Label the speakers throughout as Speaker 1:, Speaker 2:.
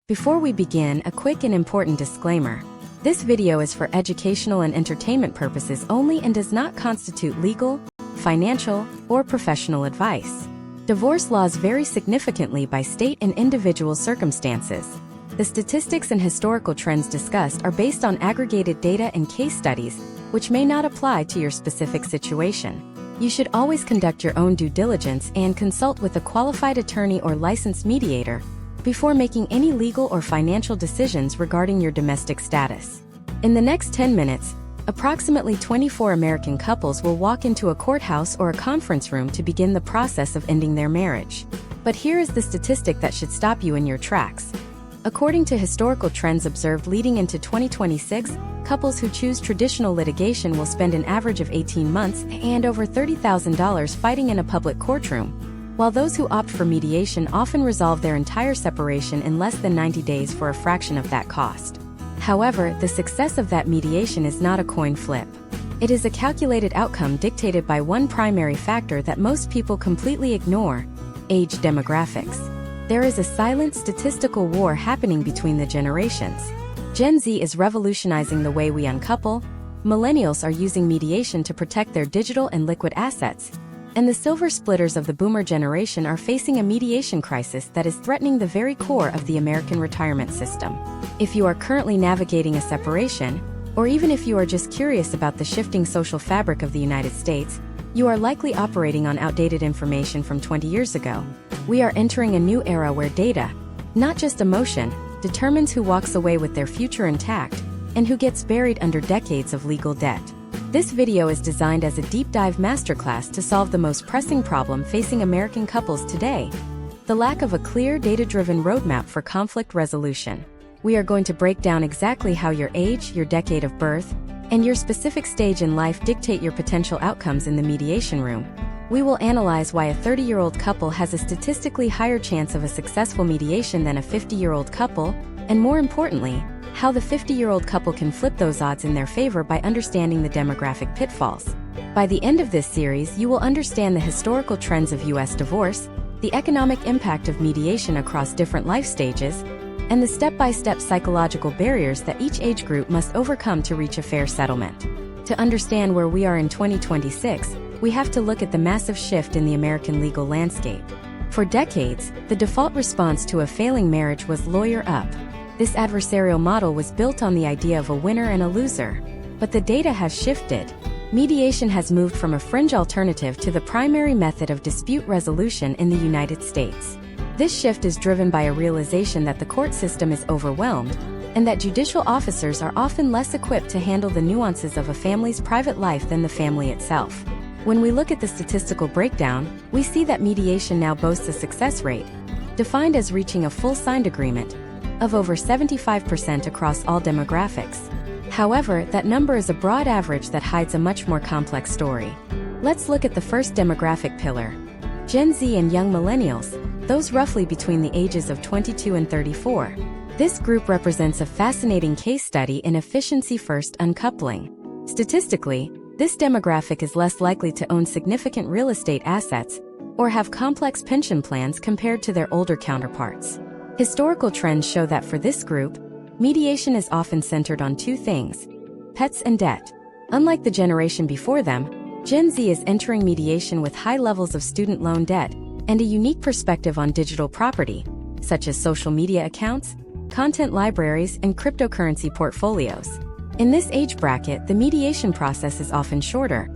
Speaker 1: Before we begin, a quick and important disclaimer. This video is for educational and entertainment purposes only and does not constitute legal, financial, or professional advice. Divorce laws vary significantly by state and individual circumstances. The statistics and historical trends discussed are based on aggregated data and case studies, which may not apply to your specific situation. You should always conduct your own due diligence and consult with a qualified attorney or licensed mediator before making any legal or financial decisions regarding your domestic status. In the next 10 minutes, approximately 24 American couples will walk into a courthouse or a conference room to begin the process of ending their marriage. But here is the statistic that should stop you in your tracks. According to historical trends observed leading into 2026, couples who choose traditional litigation will spend an average of 18 months and over $30,000 fighting in a public courtroom, while those who opt for mediation often resolve their entire separation in less than 90 days for a fraction of that cost. However, the success of that mediation is not a coin flip. It is a calculated outcome dictated by one primary factor that most people completely ignore: age demographics. There is a silent statistical war happening between the generations. Gen Z is revolutionizing the way we uncouple, millennials are using mediation to protect their digital and liquid assets, and the silver splitters of the boomer generation are facing a mediation crisis that is threatening the very core of the American retirement system. If you are currently navigating a separation, or even if you are just curious about the shifting social fabric of the United States, you are likely operating on outdated information from 20 years ago. We are entering a new era where data, not just emotion, determines who walks away with their future intact and who gets buried under decades of legal debt. This video is designed as a deep dive masterclass to solve the most pressing problem facing American couples today: the lack of a clear, data-driven roadmap for conflict resolution. We are going to break down exactly how your age, your decade of birth, and your specific stage in life dictate your potential outcomes in the mediation room. We will analyze why a 30-year-old couple has a statistically higher chance of a successful mediation than a 50-year-old couple, and more importantly, how the 50-year-old couple can flip those odds in their favor by understanding the demographic pitfalls. By the end of this series, you will understand the historical trends of U.S. divorce, the economic impact of mediation across different life stages, and the step-by-step psychological barriers that each age group must overcome to reach a fair settlement. To understand where we are in 2026, we have to look at the massive shift in the American legal landscape. For decades, the default response to a failing marriage was lawyer up. This adversarial model was built on the idea of a winner and a loser. But the data has shifted. Mediation has moved from a fringe alternative to the primary method of dispute resolution in the United States. This shift is driven by a realization that the court system is overwhelmed, and that judicial officers are often less equipped to handle the nuances of a family's private life than the family itself. When we look at the statistical breakdown, we see that mediation now boasts a success rate, defined as reaching a full signed agreement, of over 75% across all demographics. However, that number is a broad average that hides a much more complex story. Let's look at the first demographic pillar: Gen Z and young millennials, those roughly between the ages of 22 and 34. This group represents a fascinating case study in efficiency-first uncoupling. Statistically, this demographic is less likely to own significant real estate assets or have complex pension plans compared to their older counterparts. Historical trends show that for this group, mediation is often centered on two things: pets and debt. Unlike the generation before them, Gen Z is entering mediation with high levels of student loan debt and a unique perspective on digital property, such as social media accounts, content libraries, and cryptocurrency portfolios. In this age bracket, the mediation process is often shorter,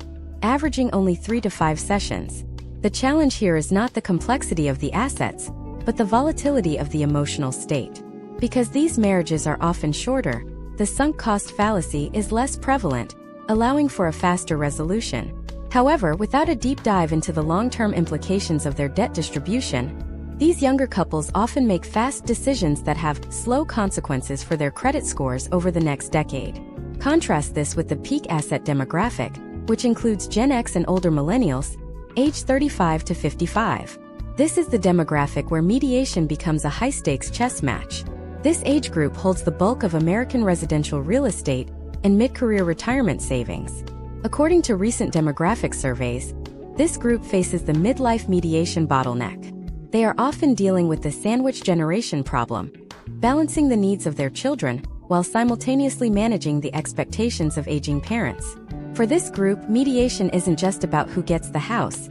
Speaker 1: averaging only 3 to 5 sessions. The challenge here is not the complexity of the assets, but the volatility of the emotional state. Because these marriages are often shorter, the sunk cost fallacy is less prevalent, allowing for a faster resolution. However, without a deep dive into the long-term implications of their debt distribution, these younger couples often make fast decisions that have slow consequences for their credit scores over the next decade. Contrast this with the peak asset demographic, which includes Gen X and older millennials, aged 35 to 55. This is the demographic where mediation becomes a high-stakes chess match. This age group holds the bulk of American residential real estate and mid-career retirement savings. According to recent demographic surveys, this group faces the midlife mediation bottleneck. They are often dealing with the sandwich generation problem, balancing the needs of their children while simultaneously managing the expectations of aging parents. For this group, mediation isn't just about who gets the house.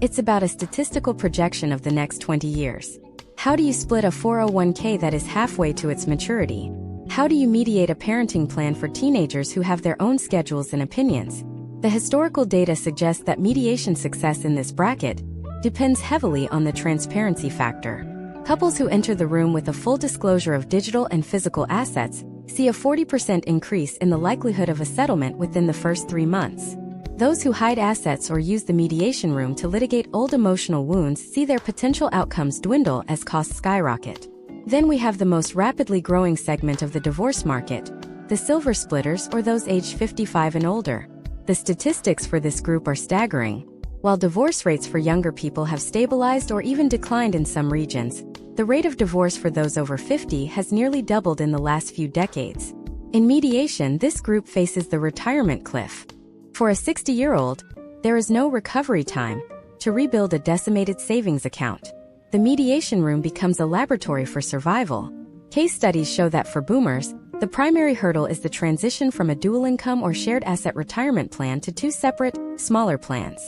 Speaker 1: It's about a statistical projection of the next 20 years. How do you split a 401k that is halfway to its maturity? How do you mediate a parenting plan for teenagers who have their own schedules and opinions? The historical data suggests that mediation success in this bracket depends heavily on the transparency factor. Couples who enter the room with a full disclosure of digital and physical assets see a 40% increase in the likelihood of a settlement within the first 3 months. Those who hide assets or use the mediation room to litigate old emotional wounds see their potential outcomes dwindle as costs skyrocket. Then we have the most rapidly growing segment of the divorce market, the silver splitters, or those aged 55 and older. The statistics for this group are staggering. While divorce rates for younger people have stabilized or even declined in some regions, the rate of divorce for those over 50 has nearly doubled in the last few decades. In mediation, this group faces the retirement cliff. For a 60-year-old, there is no recovery time to rebuild a decimated savings account. The mediation room becomes a laboratory for survival. Case studies show that for boomers, the primary hurdle is the transition from a dual income or shared asset retirement plan to 2 separate, smaller plans.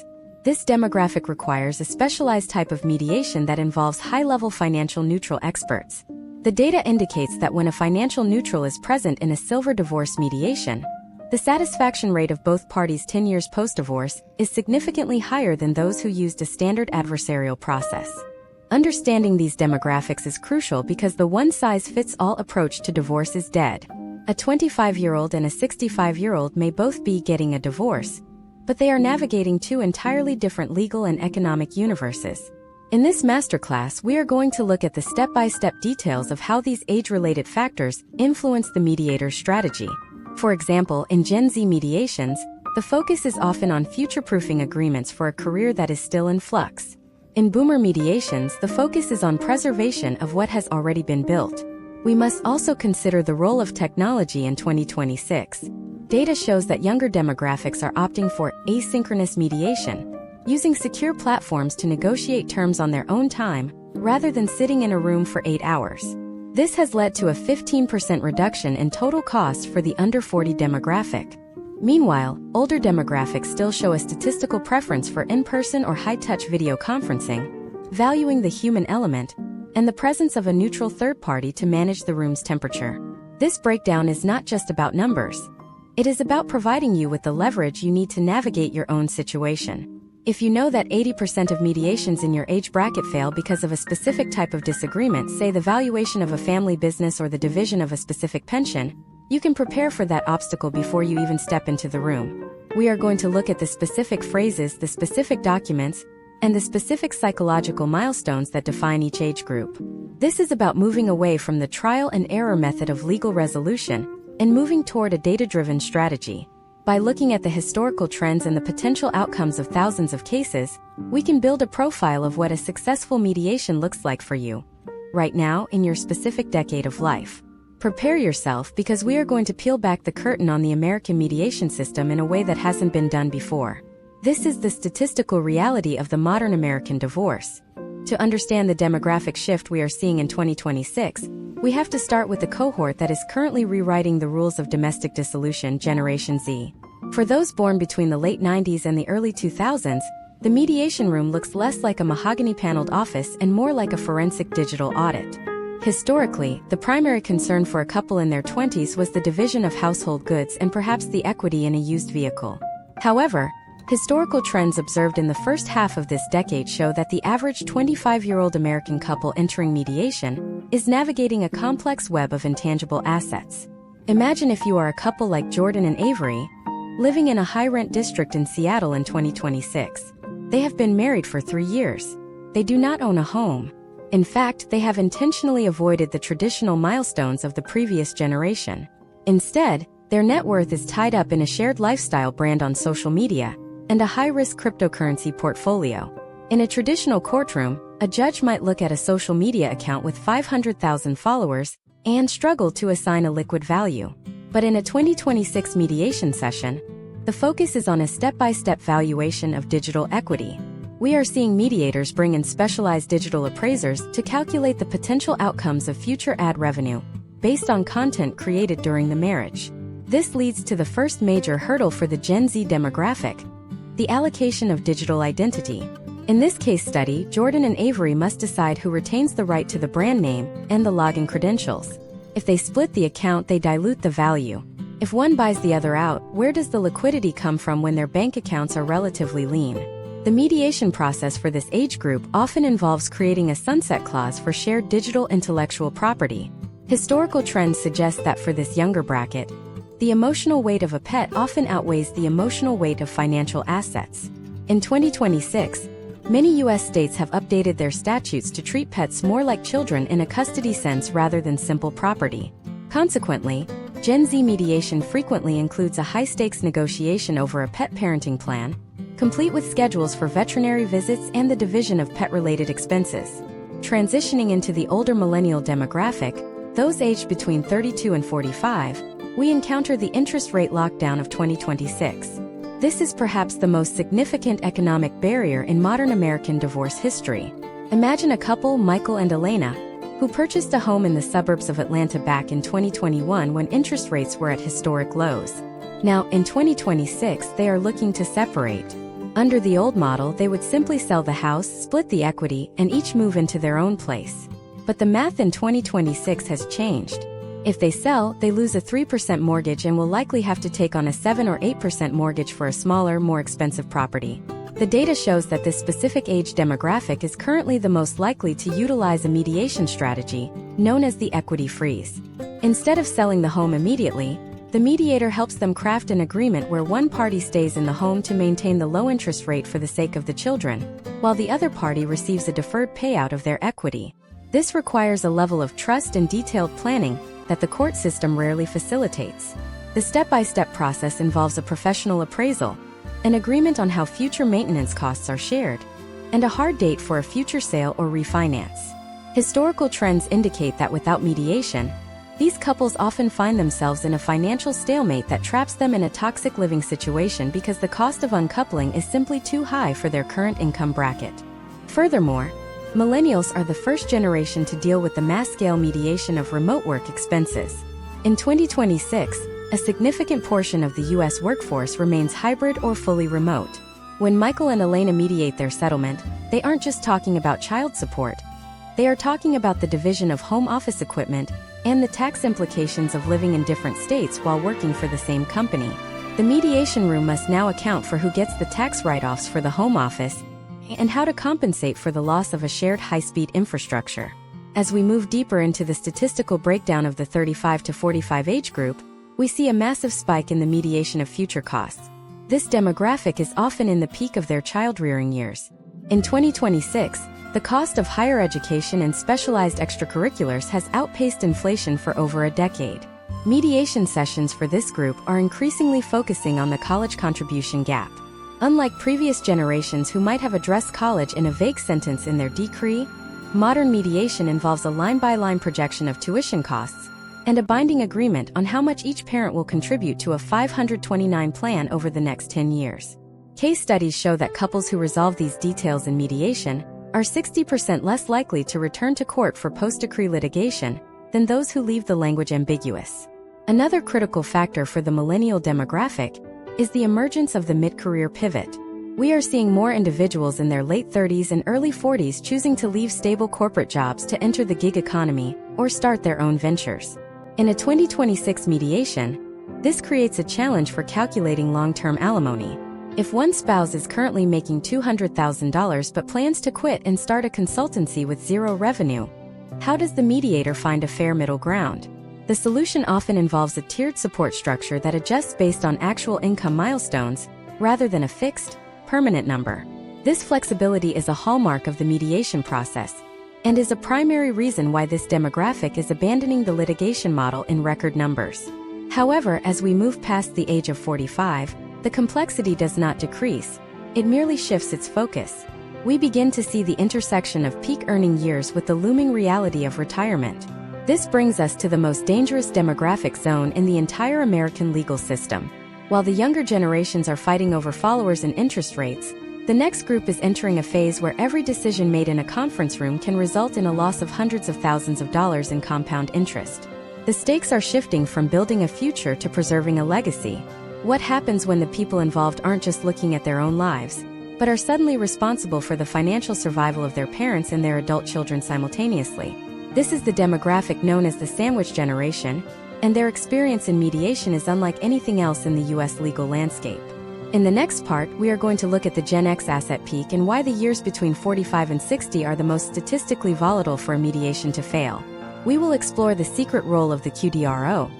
Speaker 1: This demographic requires a specialized type of mediation that involves high-level financial neutral experts. The data indicates that when a financial neutral is present in a silver divorce mediation, the satisfaction rate of both parties 10 years post-divorce is significantly higher than those who used a standard adversarial process. Understanding these demographics is crucial because the one-size-fits-all approach to divorce is dead. A 25-year-old and a 65-year-old may both be getting a divorce, but they are navigating 2 entirely different legal and economic universes. In this masterclass, we are going to look at the step-by-step details of how these age-related factors influence the mediator's strategy. For example, in Gen Z mediations, the focus is often on future-proofing agreements for a career that is still in flux. In boomer mediations, the focus is on preservation of what has already been built. We must also consider the role of technology in 2026. Data shows that younger demographics are opting for asynchronous mediation, using secure platforms to negotiate terms on their own time, rather than sitting in a room for 8 hours. This has led to a 15% reduction in total costs for the under 40 demographic. Meanwhile, older demographics still show a statistical preference for in-person or high-touch video conferencing, valuing the human element and the presence of a neutral third party to manage the room's temperature. This breakdown is not just about numbers. It is about providing you with the leverage you need to navigate your own situation. If you know that 80% of mediations in your age bracket fail because of a specific type of disagreement, say the valuation of a family business or the division of a specific pension, you can prepare for that obstacle before you even step into the room. We are going to look at the specific phrases, the specific documents, and the specific psychological milestones that define each age group. This is about moving away from the trial and error method of legal resolution and moving toward a data-driven strategy. By looking at the historical trends and the potential outcomes of thousands of cases, we can build a profile of what a successful mediation looks like for you right now in your specific decade of life. Prepare yourself because we are going to peel back the curtain on the American mediation system in a way that hasn't been done before. This is the statistical reality of the modern American divorce. To understand the demographic shift we are seeing in 2026, we have to start with the cohort that is currently rewriting the rules of domestic dissolution, Generation Z. For those born between the late 90s and the early 2000s, the mediation room looks less like a mahogany-paneled office and more like a forensic digital audit. Historically, the primary concern for a couple in their 20s was the division of household goods and perhaps the equity in a used vehicle. However, historical trends observed in the first half of this decade show that the average 25-year-old American couple entering mediation is navigating a complex web of intangible assets. Imagine if you are a couple like Jordan and Avery, living in a high-rent district in Seattle in 2026. They have been married for 3 years. They do not own a home. In fact, they have intentionally avoided the traditional milestones of the previous generation. Instead, their net worth is tied up in a shared lifestyle brand on social media and a high-risk cryptocurrency portfolio. In a traditional courtroom, a judge might look at a social media account with 500,000 followers and struggle to assign a liquid value. But in a 2026 mediation session, the focus is on a step-by-step valuation of digital equity. We are seeing mediators bring in specialized digital appraisers to calculate the potential outcomes of future ad revenue, based on content created during the marriage. This leads to the first major hurdle for the Gen Z demographic: the allocation of digital identity. In this case study, Jordan and Avery must decide who retains the right to the brand name and the login credentials. If they split the account, they dilute the value. If one buys the other out, where does the liquidity come from when their bank accounts are relatively lean? The mediation process for this age group often involves creating a sunset clause for shared digital intellectual property. Historical trends suggest that for this younger bracket, the emotional weight of a pet often outweighs the emotional weight of financial assets. In 2026, many U.S. states have updated their statutes to treat pets more like children in a custody sense rather than simple property. Consequently, Gen Z mediation frequently includes a high-stakes negotiation over a pet parenting plan, complete with schedules for veterinary visits and the division of pet-related expenses. Transitioning into the older millennial demographic, those aged between 32 and 45, we encounter the interest rate lockdown of 2026. This is perhaps the most significant economic barrier in modern American divorce history. Imagine a couple, Michael and Elena, who purchased a home in the suburbs of Atlanta back in 2021 when interest rates were at historic lows. Now, in 2026, they are looking to separate. Under the old model, they would simply sell the house, split the equity, and each move into their own place. But the math in 2026 has changed. If they sell, they lose a 3% mortgage and will likely have to take on a 7 or 8% mortgage for a smaller, more expensive property. The data shows that this specific age demographic is currently the most likely to utilize a mediation strategy, known as the equity freeze. Instead of selling the home immediately, the mediator helps them craft an agreement where one party stays in the home to maintain the low interest rate for the sake of the children, while the other party receives a deferred payout of their equity. This requires a level of trust and detailed planning that the court system rarely facilitates. The step-by-step process involves a professional appraisal, an agreement on how future maintenance costs are shared, and a hard date for a future sale or refinance. Historical trends indicate that without mediation, these couples often find themselves in a financial stalemate that traps them in a toxic living situation because the cost of uncoupling is simply too high for their current income bracket. Furthermore, millennials are the first generation to deal with the mass-scale mediation of remote work expenses. In 2026, a significant portion of the U.S. workforce remains hybrid or fully remote. When Michael and Elena mediate their settlement, they aren't just talking about child support. They are talking about the division of home office equipment and the tax implications of living in different states while working for the same company. The mediation room must now account for who gets the tax write-offs for the home office and how to compensate for the loss of a shared high-speed infrastructure. As we move deeper into the statistical breakdown of the 35 to 45 age group, we see a massive spike in the mediation of future costs. This demographic is often in the peak of their child-rearing years. In 2026, the cost of higher education and specialized extracurriculars has outpaced inflation for over a decade. Mediation sessions for this group are increasingly focusing on the college contribution gap. Unlike previous generations who might have addressed college in a vague sentence in their decree, modern mediation involves a line-by-line projection of tuition costs and a binding agreement on how much each parent will contribute to a 529 plan over the next 10 years. Case studies show that couples who resolve these details in mediation are 60% less likely to return to court for post-decree litigation than those who leave the language ambiguous. Another critical factor for the millennial demographic is the emergence of the mid-career pivot. We are seeing more individuals in their late 30s and early 40s choosing to leave stable corporate jobs to enter the gig economy or start their own ventures. In a 2026 mediation, this creates a challenge for calculating long-term alimony. If one spouse is currently making $200,000 but plans to quit and start a consultancy with zero revenue, how does the mediator find a fair middle ground? The solution often involves a tiered support structure that adjusts based on actual income milestones, rather than a fixed, permanent number. This flexibility is a hallmark of the mediation process, and is a primary reason why this demographic is abandoning the litigation model in record numbers. However, as we move past the age of 45, the complexity does not decrease, it merely shifts its focus. We begin to see the intersection of peak earning years with the looming reality of retirement. This brings us to the most dangerous demographic zone in the entire American legal system. While the younger generations are fighting over followers and interest rates, The next group is entering a phase where every decision made in a conference room can result in a loss of hundreds of thousands of dollars in compound interest. The stakes are shifting from building a future to preserving a legacy. What happens when the people involved aren't just looking at their own lives, but are suddenly responsible for the financial survival of their parents and their adult children simultaneously? This is the demographic known as the sandwich generation, and their experience in mediation is unlike anything else in the U.S. legal landscape. In the next part, we are going to look at the Gen X asset peak and why the years between 45 and 60 are the most statistically volatile for a mediation to fail. We will explore the secret role of the QDRO,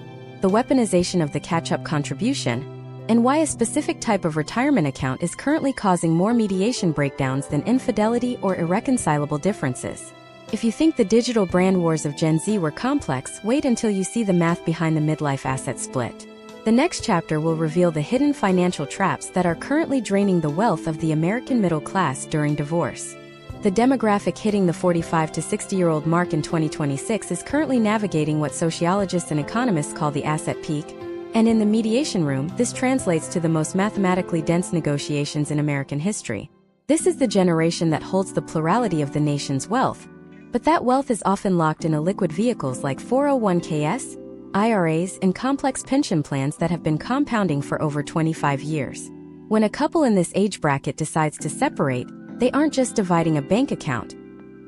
Speaker 1: the weaponization of the catch-up contribution, and why a specific type of retirement account is currently causing more mediation breakdowns than infidelity or irreconcilable differences. If you think the digital brand wars of Gen Z were complex, wait until you see the math behind the midlife asset split. The next chapter will reveal the hidden financial traps that are currently draining the wealth of the American middle class during divorce. The demographic hitting the 45 to 60-year-old mark in 2026 is currently navigating what sociologists and economists call the asset peak, and in the mediation room, this translates to the most mathematically dense negotiations in American history. This is the generation that holds the plurality of the nation's wealth, but that wealth is often locked in illiquid vehicles like 401ks, IRAs, and complex pension plans that have been compounding for over 25 years. When a couple in this age bracket decides to separate, they aren't just dividing a bank account.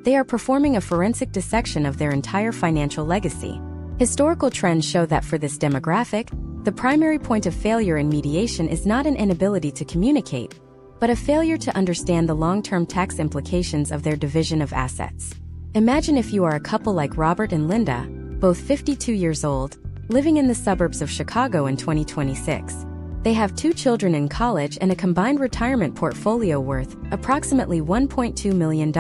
Speaker 1: They are performing a forensic dissection of their entire financial legacy. Historical trends show that for this demographic, the primary point of failure in mediation is not an inability to communicate, but a failure to understand the long-term tax implications of their division of assets. Imagine if you are a couple like Robert and Linda, both 52 years old, living in the suburbs of Chicago in 2026. They have 2 children in college and a combined retirement portfolio worth approximately $1.2 million.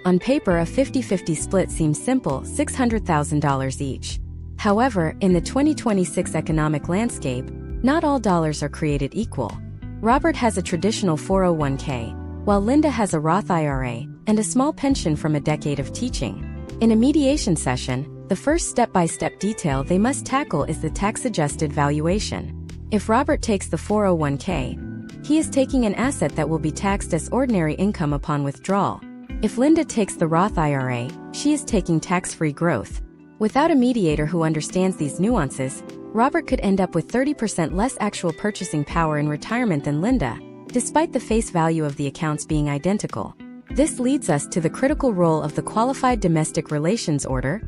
Speaker 1: On paper, a 50-50 split seems simple, $600,000 each. However, in the 2026 economic landscape, not all dollars are created equal. Robert has a traditional 401k, while Linda has a Roth IRA and a small pension from a decade of teaching. In a mediation session, the first step-by-step detail they must tackle is the tax-adjusted valuation. If Robert takes the 401k, he is taking an asset that will be taxed as ordinary income upon withdrawal. If Linda takes the Roth IRA, she is taking tax-free growth. Without a mediator who understands these nuances, Robert could end up with 30% less actual purchasing power in retirement than Linda, despite the face value of the accounts being identical. This leads us to the critical role of the Qualified Domestic Relations Order,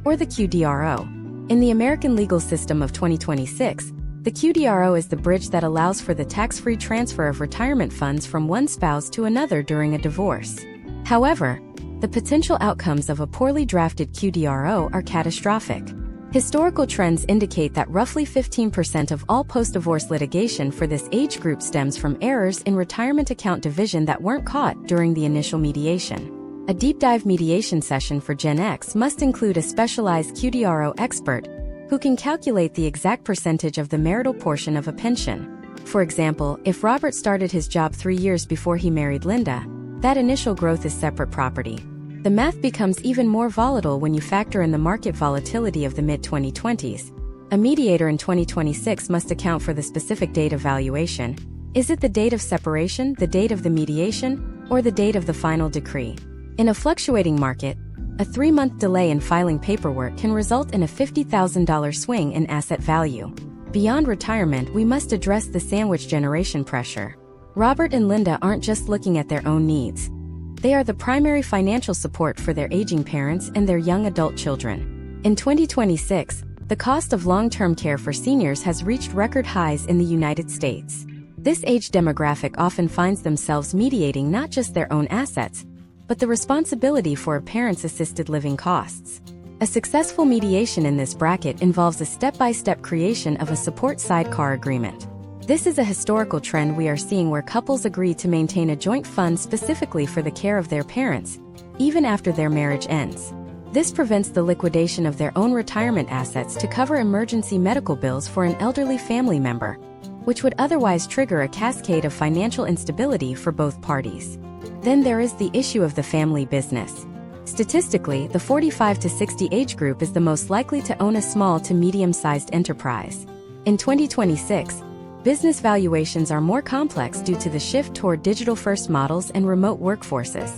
Speaker 1: or the QDRO. In the American legal system of 2026, the QDRO is the bridge that allows for the tax-free transfer of retirement funds from one spouse to another during a divorce. However, the potential outcomes of a poorly drafted QDRO are catastrophic. Historical trends indicate that roughly 15% of all post-divorce litigation for this age group stems from errors in retirement account division that weren't caught during the initial mediation. A deep dive mediation session for Gen X must include a specialized QDRO expert who can calculate the exact percentage of the marital portion of a pension. For example, if Robert started his job 3 years before he married Linda, that initial growth is separate property. The math becomes even more volatile when you factor in the market volatility of the mid-2020s. A mediator in 2026 must account for the specific date of valuation. Is it the date of separation, the date of the mediation, or the date of the final decree? In a fluctuating market, a 3-month delay in filing paperwork can result in a $50,000 swing in asset value. Beyond retirement, we must address the sandwich generation pressure. Robert and Linda aren't just looking at their own needs. They are the primary financial support for their aging parents and their young adult children. In 2026, the cost of long-term care for seniors has reached record highs in the United States. This age demographic often finds themselves mediating not just their own assets, but the responsibility for a parent's assisted living costs. A successful mediation in this bracket involves a step-by-step creation of a support sidecar agreement. This is a historical trend we are seeing where couples agree to maintain a joint fund specifically for the care of their parents, even after their marriage ends. This prevents the liquidation of their own retirement assets to cover emergency medical bills for an elderly family member, which would otherwise trigger a cascade of financial instability for both parties. Then there is the issue of the family business. Statistically, the 45 to 60 age group is the most likely to own a small to medium-sized enterprise. In 2026, business valuations are more complex due to the shift toward digital-first models and remote workforces.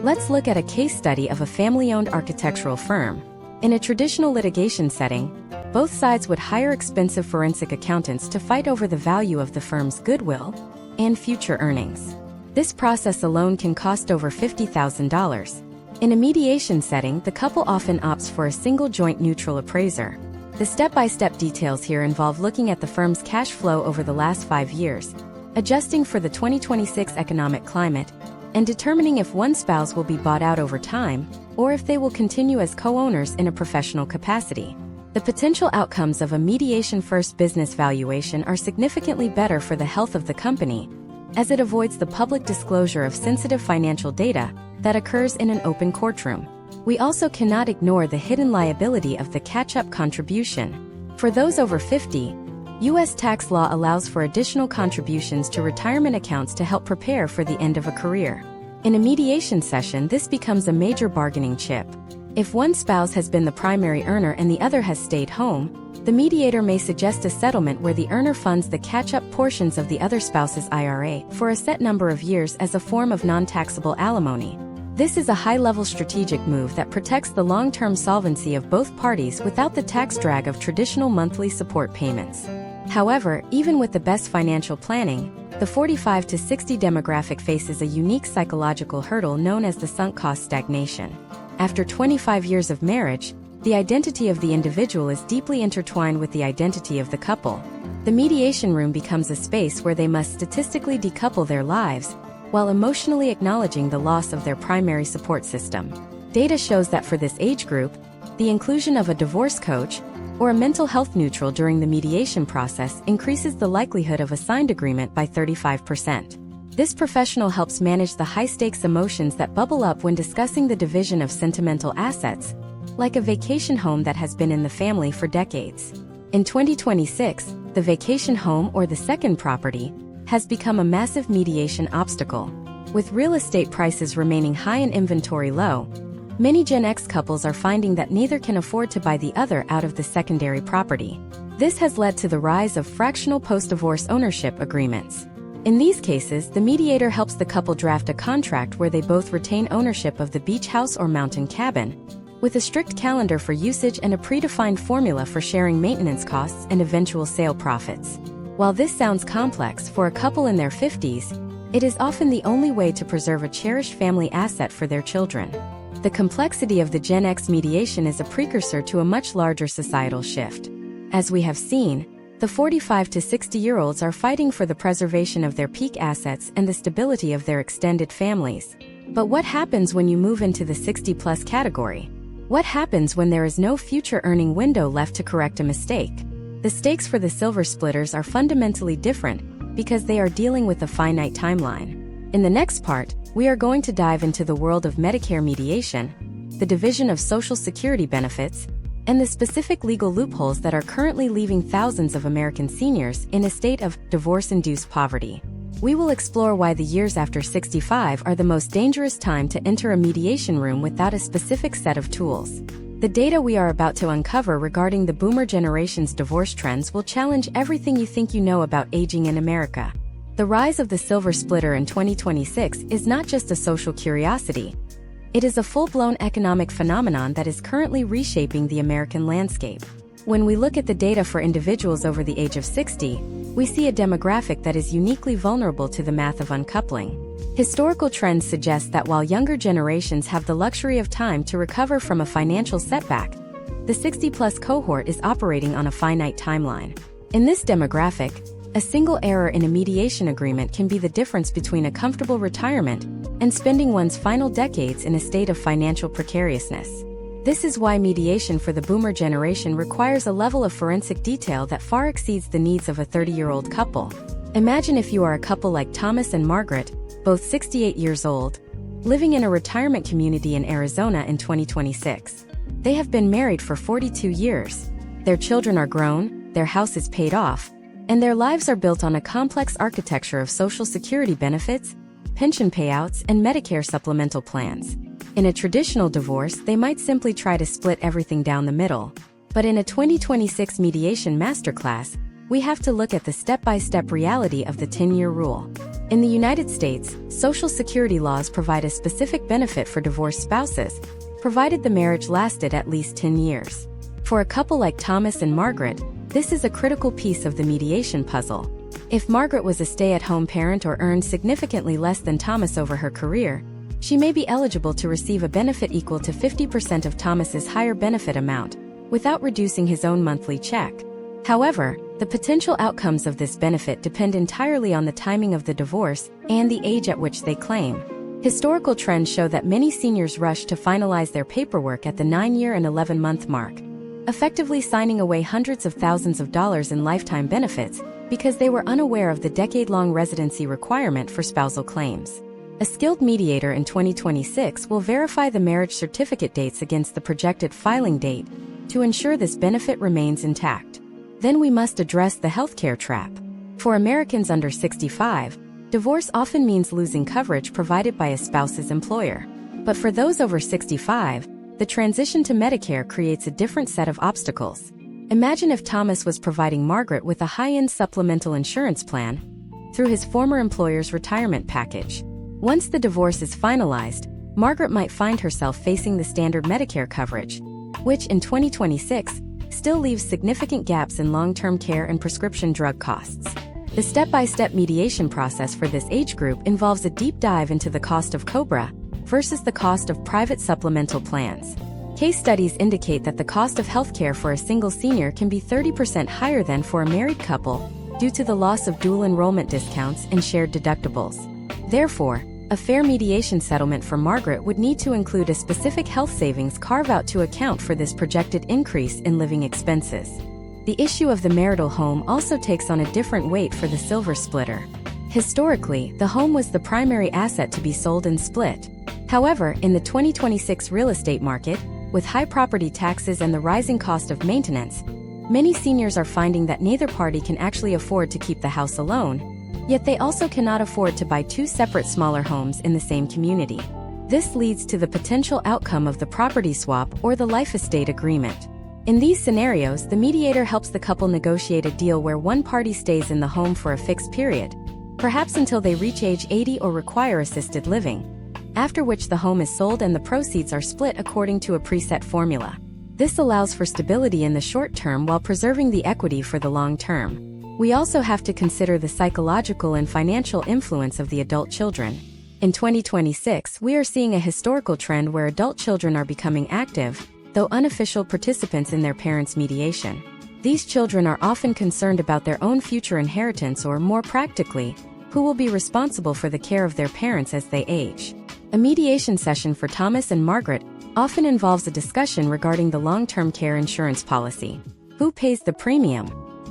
Speaker 1: Let's look at a case study of a family-owned architectural firm. In a traditional litigation setting, both sides would hire expensive forensic accountants to fight over the value of the firm's goodwill and future earnings. This process alone can cost over $50,000. In a mediation setting, the couple often opts for a single joint neutral appraiser. The step-by-step details here involve looking at the firm's cash flow over the last 5 years, adjusting for the 2026 economic climate, and determining if one spouse will be bought out over time, or if they will continue as co-owners in a professional capacity. The potential outcomes of a mediation-first business valuation are significantly better for the health of the company, as it avoids the public disclosure of sensitive financial data that occurs in an open courtroom. We also cannot ignore the hidden liability of the catch-up contribution. For those over 50, U.S. tax law allows for additional contributions to retirement accounts to help prepare for the end of a career. In a mediation session, this becomes a major bargaining chip. If one spouse has been the primary earner and the other has stayed home, the mediator may suggest a settlement where the earner funds the catch-up portions of the other spouse's IRA for a set number of years as a form of non-taxable alimony. This is a high-level strategic move that protects the long-term solvency of both parties without the tax drag of traditional monthly support payments. However, even with the best financial planning, the 45 to 60 demographic faces a unique psychological hurdle known as the sunk cost stagnation. After 25 years of marriage, the identity of the individual is deeply intertwined with the identity of the couple. The mediation room becomes a space where they must statistically decouple their lives, while emotionally acknowledging the loss of their primary support system. Data shows that for this age group, the inclusion of a divorce coach or a mental health neutral during the mediation process increases the likelihood of a signed agreement by 35%. This professional helps manage the high-stakes emotions that bubble up when discussing the division of sentimental assets, like a vacation home that has been in the family for decades. In 2026, the vacation home or the second property has become a massive mediation obstacle. With real estate prices remaining high and inventory low, many Gen X couples are finding that neither can afford to buy the other out of the secondary property. This has led to the rise of fractional post-divorce ownership agreements. In these cases, the mediator helps the couple draft a contract where they both retain ownership of the beach house or mountain cabin, with a strict calendar for usage and a predefined formula for sharing maintenance costs and eventual sale profits. While this sounds complex for a couple in their 50s, it is often the only way to preserve a cherished family asset for their children. The complexity of the Gen X mediation is a precursor to a much larger societal shift. As we have seen, the 45 to 60-year-olds are fighting for the preservation of their peak assets and the stability of their extended families. But what happens when you move into the 60-plus category? What happens when there is no future earning window left to correct a mistake? The stakes for the silver splitters are fundamentally different because they are dealing with a finite timeline. In the next part, we are going to dive into the world of Medicare mediation, the division of Social Security benefits, and the specific legal loopholes that are currently leaving thousands of American seniors in a state of divorce-induced poverty. We will explore why the years after 65 are the most dangerous time to enter a mediation room without a specific set of tools. The data we are about to uncover regarding the boomer generation's divorce trends will challenge everything you think you know about aging in America. The rise of the silver splitter in 2026 is not just a social curiosity. It is a full-blown economic phenomenon that is currently reshaping the American landscape. When we look at the data for individuals over the age of 60, we see a demographic that is uniquely vulnerable to the math of uncoupling. Historical trends suggest that while younger generations have the luxury of time to recover from a financial setback, the 60-plus cohort is operating on a finite timeline. In this demographic, a single error in a mediation agreement can be the difference between a comfortable retirement and spending one's final decades in a state of financial precariousness. This is why mediation for the boomer generation requires a level of forensic detail that far exceeds the needs of a 30-year-old couple. Imagine if you are a couple like Thomas and Margaret, both 68 years old, living in a retirement community in Arizona in 2026. They have been married for 42 years. Their children are grown, their house is paid off, and their lives are built on a complex architecture of Social Security benefits, pension payouts, and Medicare supplemental plans. In a traditional divorce, they might simply try to split everything down the middle. But in a 2026 mediation masterclass, we have to look at the step-by-step reality of the 10-year rule. In the United States, Social Security laws provide a specific benefit for divorced spouses, provided the marriage lasted at least 10 years. For a couple like Thomas and Margaret, this is a critical piece of the mediation puzzle. If Margaret was a stay-at-home parent or earned significantly less than Thomas over her career, she may be eligible to receive a benefit equal to 50% of Thomas's higher benefit amount, without reducing his own monthly check. However, the potential outcomes of this benefit depend entirely on the timing of the divorce and the age at which they claim. Historical trends show that many seniors rush to finalize their paperwork at the 9-year and 11-month mark, effectively signing away hundreds of thousands of dollars in lifetime benefits because they were unaware of the decade-long residency requirement for spousal claims. A skilled mediator in 2026 will verify the marriage certificate dates against the projected filing date to ensure this benefit remains intact. Then we must address the healthcare trap. For Americans under 65, divorce often means losing coverage provided by a spouse's employer. But for those over 65, the transition to Medicare creates a different set of obstacles. Imagine if Thomas was providing Margaret with a high-end supplemental insurance plan through his former employer's retirement package. Once the divorce is finalized, Margaret might find herself facing the standard Medicare coverage, which in 2026 still leaves significant gaps in long-term care and prescription drug costs. The step-by-step mediation process for this age group involves a deep dive into the cost of COBRA versus the cost of private supplemental plans. Case studies indicate that the cost of healthcare for a single senior can be 30% higher than for a married couple due to the loss of dual enrollment discounts and shared deductibles. Therefore, a fair mediation settlement for Margaret would need to include a specific health savings carve-out to account for this projected increase in living expenses. The issue of the marital home also takes on a different weight for the silver splitter. Historically, the home was the primary asset to be sold and split. However, in the 2026 real estate market, with high property taxes and the rising cost of maintenance, many seniors are finding that neither party can actually afford to keep the house alone, yet they also cannot afford to buy two separate smaller homes in the same community. This leads to the potential outcome of the property swap or the life estate agreement. In these scenarios, the mediator helps the couple negotiate a deal where one party stays in the home for a fixed period, perhaps until they reach age 80 or require assisted living, after which the home is sold and the proceeds are split according to a preset formula. This allows for stability in the short term while preserving the equity for the long term. We also have to consider the psychological and financial influence of the adult children. In 2026, we are seeing a historical trend where adult children are becoming active, though unofficial participants in their parents' mediation. These children are often concerned about their own future inheritance or, more practically, who will be responsible for the care of their parents as they age. A mediation session for Thomas and Margaret often involves a discussion regarding the long-term care insurance policy. Who pays the premium?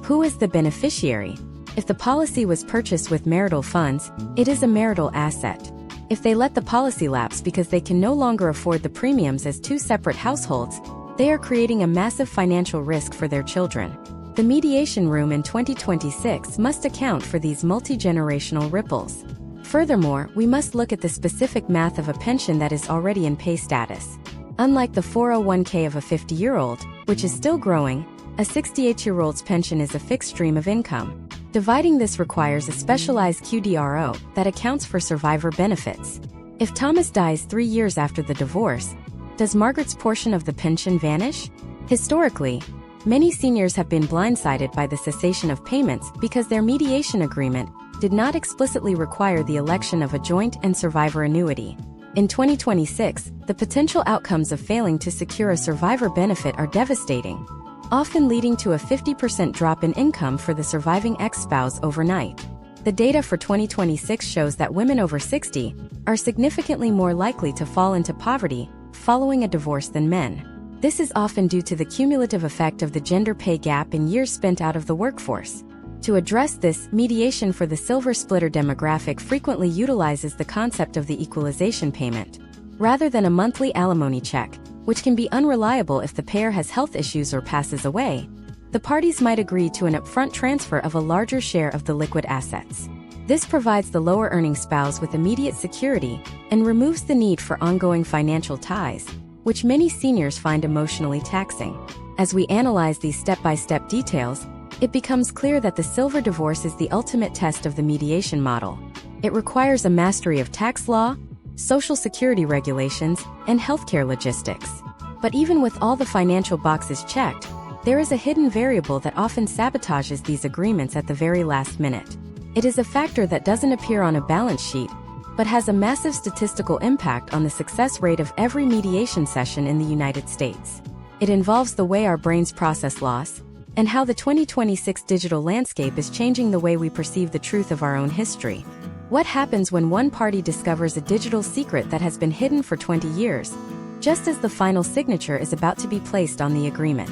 Speaker 1: Who is the beneficiary? If the policy was purchased with marital funds, it is a marital asset. If they let the policy lapse because they can no longer afford the premiums as two separate households, they are creating a massive financial risk for their children. The mediation room in 2026 must account for these multi-generational ripples. Furthermore, we must look at the specific math of a pension that is already in pay status. Unlike the 401k of a 50-year-old, which is still growing, a 68-year-old's pension is a fixed stream of income. Dividing this requires a specialized QDRO that accounts for survivor benefits. If Thomas dies 3 years after the divorce, does Margaret's portion of the pension vanish? Historically, many seniors have been blindsided by the cessation of payments because their mediation agreement did not explicitly require the election of a joint and survivor annuity. In 2026, the potential outcomes of failing to secure a survivor benefit are devastating, often leading to a 50% drop in income for the surviving ex-spouse overnight. The data for 2026 shows that women over 60 are significantly more likely to fall into poverty following a divorce than men. This is often due to the cumulative effect of the gender pay gap in years spent out of the workforce. To address this, mediation for the silver splitter demographic frequently utilizes the concept of the equalization payment, rather than a monthly alimony check, which can be unreliable if the pair has health issues or passes away. The parties might agree to an upfront transfer of a larger share of the liquid assets. This provides the lower-earning spouse with immediate security and removes the need for ongoing financial ties, which many seniors find emotionally taxing. As we analyze these step-by-step details, It becomes clear that the silver divorce is the ultimate test of the mediation model. It requires a mastery of tax law, social security regulations, and healthcare logistics. But even with all the financial boxes checked, there is a hidden variable that often sabotages these agreements at the very last minute. It is a factor that doesn't appear on a balance sheet, but has a massive statistical impact on the success rate of every mediation session in the United States. It involves the way our brains process loss, and how the 2026 digital landscape is changing the way we perceive the truth of our own history. What happens when one party discovers a digital secret that has been hidden for 20 years, just as the final signature is about to be placed on the agreement?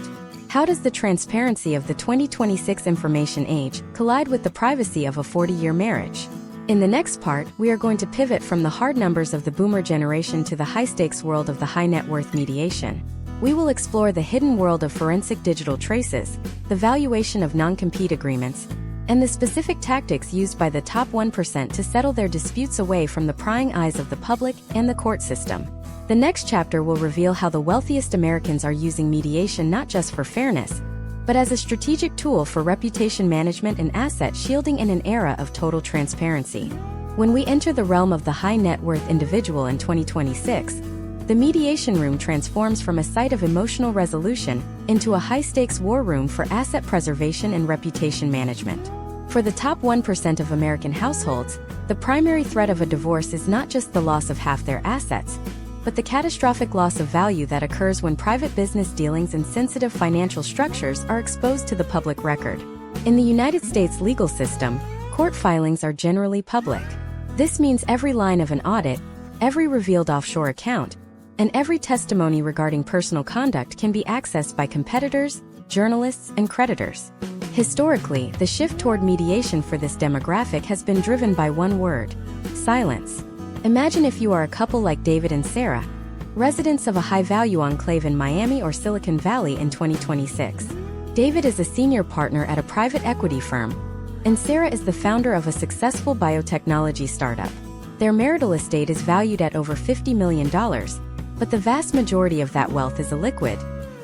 Speaker 1: How does the transparency of the 2026 information age collide with the privacy of a 40-year marriage? In the next part, we are going to pivot from the hard numbers of the boomer generation to the high-stakes world of the high-net-worth mediation. We will explore the hidden world of forensic digital traces, the valuation of non-compete agreements, and the specific tactics used by the top 1% to settle their disputes away from the prying eyes of the public and the court system. The next chapter will reveal how the wealthiest Americans are using mediation not just for fairness, but as a strategic tool for reputation management and asset shielding in an era of total transparency. When we enter the realm of the high-net-worth individual in 2026, the mediation room transforms from a site of emotional resolution into a high-stakes war room for asset preservation and reputation management. For the top 1% of American households, the primary threat of a divorce is not just the loss of half their assets, but the catastrophic loss of value that occurs when private business dealings and sensitive financial structures are exposed to the public record. In the United States legal system, court filings are generally public. This means every line of an audit, every revealed offshore account, and every testimony regarding personal conduct can be accessed by competitors, journalists, and creditors. Historically, the shift toward mediation for this demographic has been driven by one word: silence. Imagine if you are a couple like David and Sarah, residents of a high-value enclave in Miami or Silicon Valley in 2026. David is a senior partner at a private equity firm, and Sarah is the founder of a successful biotechnology startup. Their marital estate is valued at over $50 million, but the vast majority of that wealth is illiquid,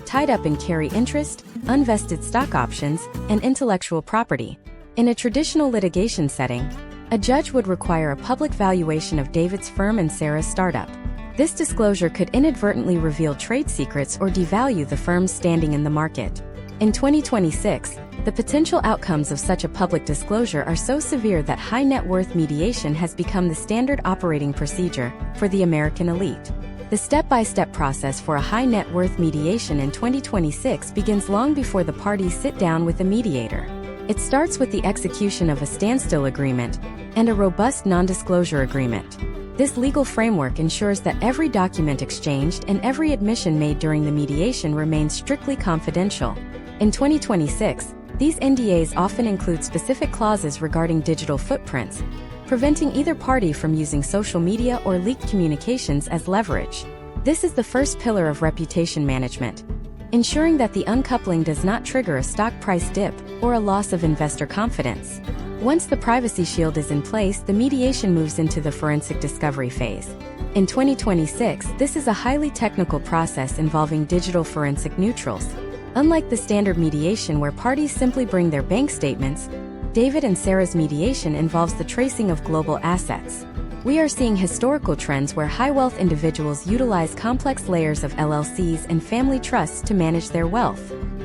Speaker 1: tied up in carry interest, unvested stock options, and intellectual property. In a traditional litigation setting, a judge would require a public valuation of David's firm and Sarah's startup. This disclosure could inadvertently reveal trade secrets or devalue the firm's standing in the market. In 2026, the potential outcomes of such a public disclosure are so severe that high-net-worth mediation has become the standard operating procedure for the American elite. The step-by-step process for a high-net-worth mediation in 2026 begins long before the parties sit down with a mediator. It starts with the execution of a standstill agreement and a robust non-disclosure agreement. This legal framework ensures that every document exchanged and every admission made during the mediation remains strictly confidential. In 2026, these NDAs often include specific clauses regarding digital footprints, preventing either party from using social media or leaked communications as leverage. This is the first pillar of reputation management, ensuring that the uncoupling does not trigger a stock price dip or a loss of investor confidence. Once the privacy shield is in place, the mediation moves into the forensic discovery phase. In 2026, this is a highly technical process involving digital forensic neutrals. Unlike the standard mediation where parties simply bring their bank statements, David and Sarah's mediation involves the tracing of global assets. We are seeing historical trends where high-wealth individuals utilize complex layers of LLCs and family trusts to manage their wealth.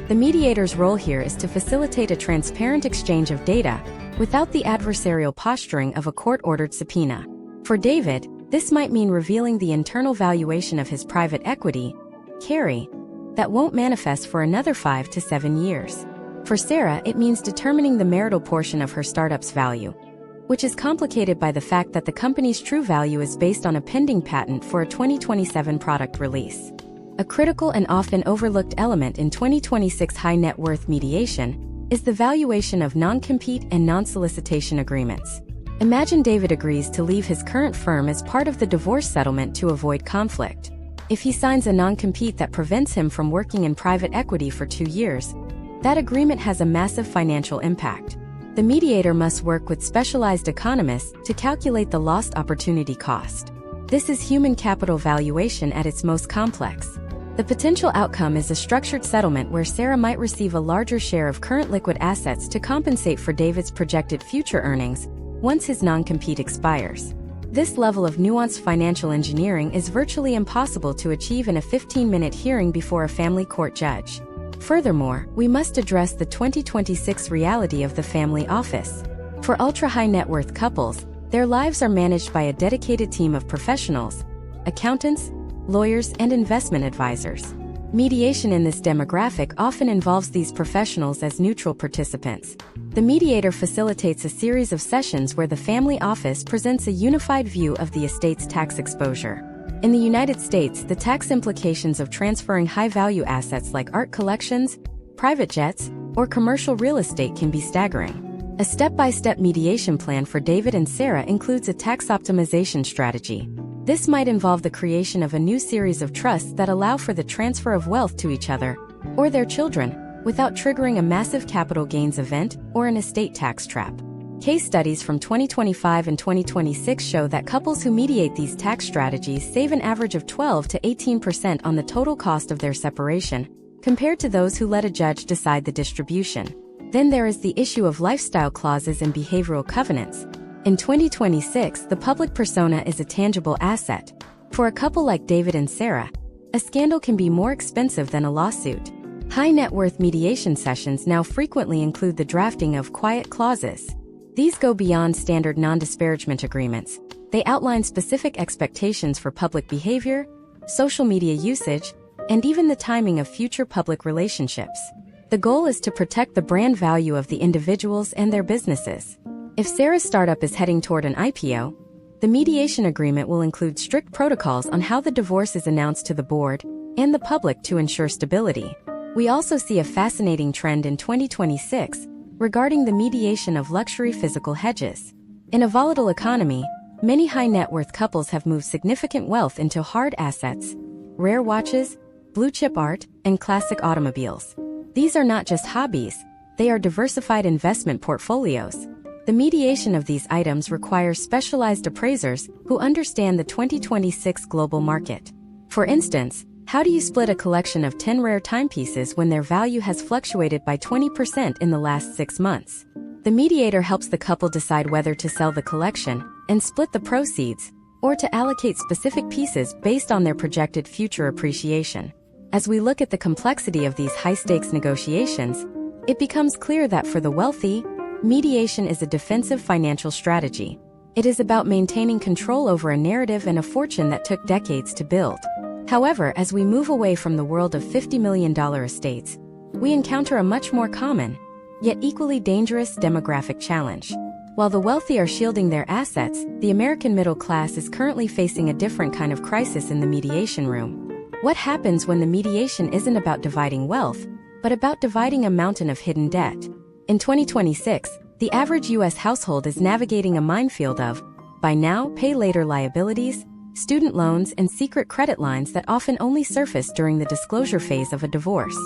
Speaker 1: The mediator's role here is to facilitate a transparent exchange of data without the adversarial posturing of a court-ordered subpoena. For David, this might mean revealing the internal valuation of his private equity, carry, that won't manifest for another 5 to 7 years. For Sarah, it means determining the marital portion of her startup's value, which is complicated by the fact that the company's true value is based on a pending patent for a 2027 product release. A critical and often overlooked element in 2026 high-net-worth mediation is the valuation of non-compete and non-solicitation agreements. Imagine David agrees to leave his current firm as part of the divorce settlement to avoid conflict. If he signs a non-compete that prevents him from working in private equity for 2 years, that agreement has a massive financial impact. The mediator must work with specialized economists to calculate the lost opportunity cost. This is human capital valuation at its most complex. The potential outcome is a structured settlement where Sarah might receive a larger share of current liquid assets to compensate for David's projected future earnings once his non-compete expires. This level of nuanced financial engineering is virtually impossible to achieve in a 15-minute hearing before a family court judge. Furthermore, we must address the 2026 reality of the family office. For ultra-high net worth couples, their lives are managed by a dedicated team of professionals, accountants, lawyers, and investment advisors. Mediation in this demographic often involves these professionals as neutral participants. The mediator facilitates a series of sessions where the family office presents a unified view of the estate's tax exposure. In the United States, the tax implications of transferring high-value assets like art collections, private jets, or commercial real estate can be staggering. A step-by-step mediation plan for David and Sarah includes a tax optimization strategy. This might involve the creation of a new series of trusts that allow for the transfer of wealth to each other or their children without triggering a massive capital gains event or an estate tax trap. Case studies from 2025 and 2026 show that couples who mediate these tax strategies save an average of 12 to 18% on the total cost of their separation, compared to those who let a judge decide the distribution. Then there is the issue of lifestyle clauses and behavioral covenants. In 2026, the public persona is a tangible asset. For a couple like David and Sarah, a scandal can be more expensive than a lawsuit. High net worth mediation sessions now frequently include the drafting of quiet clauses. These go beyond standard non-disparagement agreements. They outline specific expectations for public behavior, social media usage, and even the timing of future public relationships. The goal is to protect the brand value of the individuals and their businesses. If Sarah's startup is heading toward an IPO, the mediation agreement will include strict protocols on how the divorce is announced to the board and the public to ensure stability. We also see a fascinating trend in 2026 regarding the mediation of luxury physical hedges. In a volatile economy, many high net worth couples have moved significant wealth into hard assets, rare watches, blue-chip art, and classic automobiles. These are not just hobbies, they are diversified investment portfolios. The mediation of these items requires specialized appraisers who understand the 2026 global market. For instance, how do you split a collection of 10 rare timepieces when their value has fluctuated by 20% in the last 6 months? The mediator helps the couple decide whether to sell the collection and split the proceeds, or to allocate specific pieces based on their projected future appreciation. As we look at the complexity of these high-stakes negotiations, it becomes clear that for the wealthy, mediation is a defensive financial strategy. It is about maintaining control over a narrative and a fortune that took decades to build. However, as we move away from the world of $50 million estates, we encounter a much more common, yet equally dangerous demographic challenge. While the wealthy are shielding their assets, the American middle class is currently facing a different kind of crisis in the mediation room. What happens when the mediation isn't about dividing wealth, but about dividing a mountain of hidden debt? In 2026, the average U.S. household is navigating a minefield of buy now, pay later liabilities, student loans, and secret credit lines that often only surface during the disclosure phase of a divorce.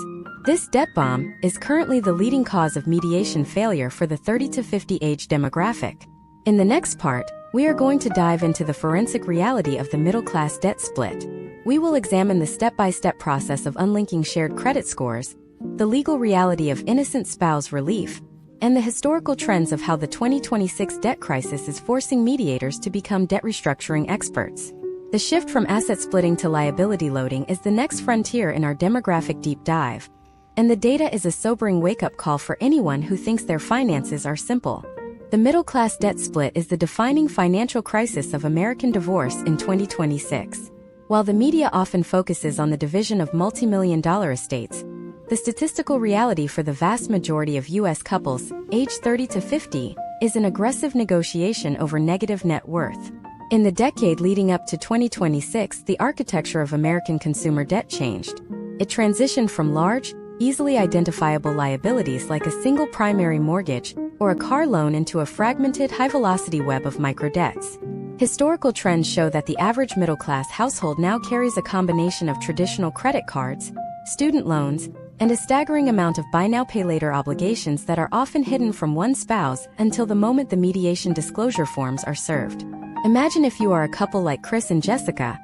Speaker 1: This debt bomb is currently the leading cause of mediation failure for the 30 to 50 age demographic. In the next part, we are going to dive into the forensic reality of the middle-class debt split. We will examine the step-by-step process of unlinking shared credit scores, the legal reality of innocent spouse relief, and the historical trends of how the 2026 debt crisis is forcing mediators to become debt restructuring experts. The shift from asset splitting to liability loading is the next frontier in our demographic deep dive. And the data is a sobering wake-up call for anyone who thinks their finances are simple. The middle-class debt split is the defining financial crisis of American divorce in 2026. While the media often focuses on the division of multi-million-dollar estates, the statistical reality for the vast majority of U.S. couples, aged 30 to 50, is an aggressive negotiation over negative net worth. In the decade leading up to 2026, the architecture of American consumer debt changed. It transitioned from large, easily identifiable liabilities like a single primary mortgage or a car loan into a fragmented, high-velocity web of microdebts. Historical trends show that the average middle-class household now carries a combination of traditional credit cards, student loans, and a staggering amount of buy now pay later obligations that are often hidden from one spouse until the moment the mediation disclosure forms are served. Imagine if you are a couple like Chris and Jessica.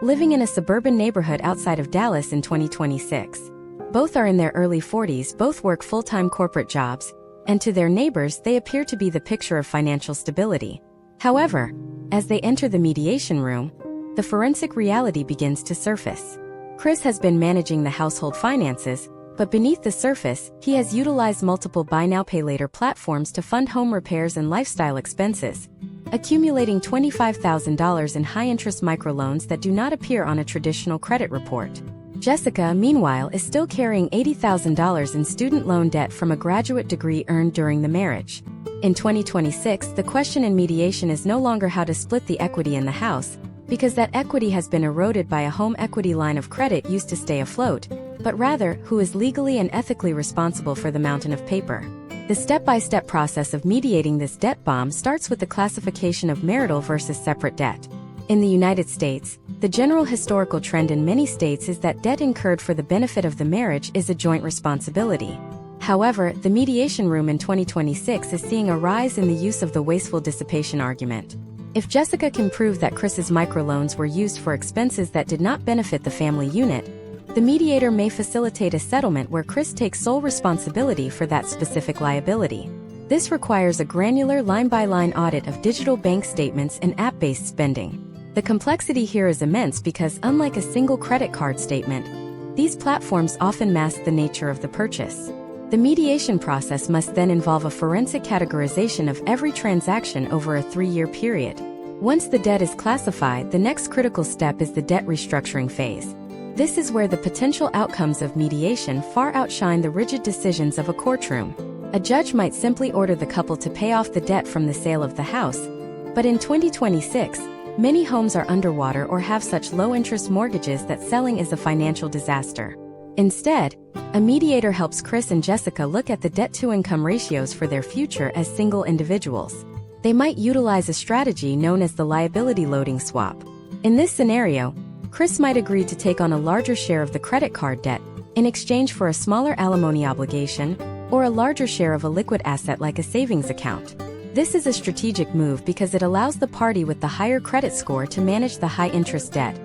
Speaker 1: living in a suburban neighborhood outside of Dallas in 2026. Both are in their early 40s, both work full-time corporate jobs, and to their neighbors they appear to be the picture of financial stability. However, as they enter the mediation room, the forensic reality begins to surface. Chris has been managing the household finances, but beneath the surface, he has utilized multiple buy now pay later platforms to fund home repairs and lifestyle expenses, accumulating $25,000 in high-interest microloans that do not appear on a traditional credit report. Jessica, meanwhile, is still carrying $80,000 in student loan debt from a graduate degree earned during the marriage. In 2026, the question in mediation is no longer how to split the equity in the house, because that equity has been eroded by a home equity line of credit used to stay afloat, but rather, who is legally and ethically responsible for the mountain of paper. The step-by-step process of mediating this debt bomb starts with the classification of marital versus separate debt. In the United States, the general historical trend in many states is that debt incurred for the benefit of the marriage is a joint responsibility. However, the mediation room in 2026 is seeing a rise in the use of the wasteful dissipation argument. If Jessica can prove that Chris's microloans were used for expenses that did not benefit the family unit, the mediator may facilitate a settlement where Chris takes sole responsibility for that specific liability. This requires a granular line-by-line audit of digital bank statements and app-based spending. The complexity here is immense because, unlike a single credit card statement, these platforms often mask the nature of the purchase. The mediation process must then involve a forensic categorization of every transaction over a 3-year period. Once the debt is classified, the next critical step is the debt restructuring phase. This is where the potential outcomes of mediation far outshine the rigid decisions of a courtroom. A judge might simply order the couple to pay off the debt from the sale of the house, but in 2026, many homes are underwater or have such low-interest mortgages that selling is a financial disaster. Instead, a mediator helps Chris and Jessica look at the debt-to-income ratios for their future as single individuals. They might utilize a strategy known as the liability loading swap. In this scenario, Chris might agree to take on a larger share of the credit card debt in exchange for a smaller alimony obligation or a larger share of a liquid asset like a savings account. This is a strategic move because it allows the party with the higher credit score to manage the high-interest debt,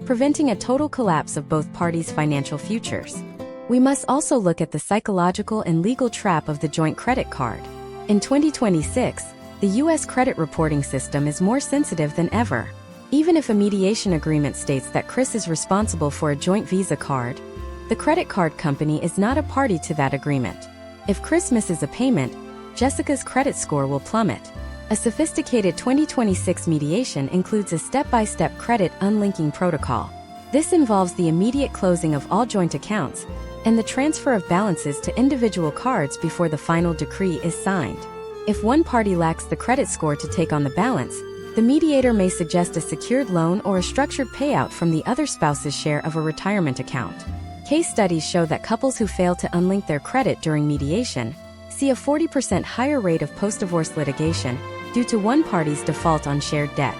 Speaker 1: preventing a total collapse of both parties' financial futures. We must also look at the psychological and legal trap of the joint credit card. In 2026, the U.S. credit reporting system is more sensitive than ever. Even if a mediation agreement states that Chris is responsible for a joint Visa card, the credit card company is not a party to that agreement. If Chris misses a payment, Jessica's credit score will plummet. A sophisticated 2026 mediation includes a step-by-step credit unlinking protocol. This involves the immediate closing of all joint accounts and the transfer of balances to individual cards before the final decree is signed. If one party lacks the credit score to take on the balance, the mediator may suggest a secured loan or a structured payout from the other spouse's share of a retirement account. Case studies show that couples who fail to unlink their credit during mediation see a 40% higher rate of post-divorce litigation due to one party's default on shared debt.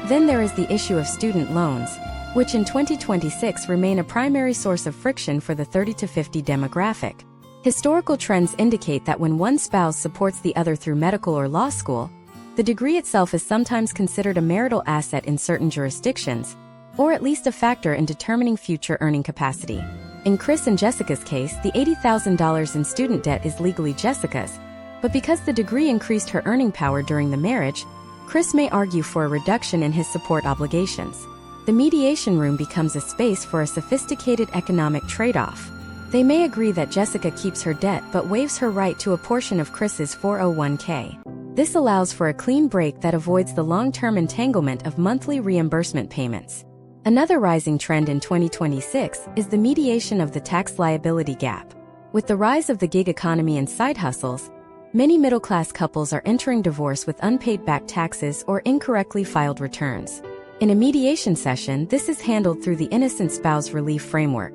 Speaker 1: Then there is the issue of student loans, which in 2026 remain a primary source of friction for the 30 to 50 demographic. Historical trends indicate that when one spouse supports the other through medical or law school, the degree itself is sometimes considered a marital asset in certain jurisdictions, or at least a factor in determining future earning capacity. In Chris and Jessica's case, the $80,000 in student debt is legally Jessica's, but because the degree increased her earning power during the marriage, Chris may argue for a reduction in his support obligations. The mediation room becomes a space for a sophisticated economic trade-off. They may agree that Jessica keeps her debt but waives her right to a portion of Chris's 401k. This allows for a clean break that avoids the long-term entanglement of monthly reimbursement payments. Another rising trend in 2026 is the mediation of the tax liability gap. With the rise of the gig economy and side hustles, many middle-class couples are entering divorce with unpaid back taxes or incorrectly filed returns. In a mediation session, this is handled through the Innocent Spouse Relief Framework.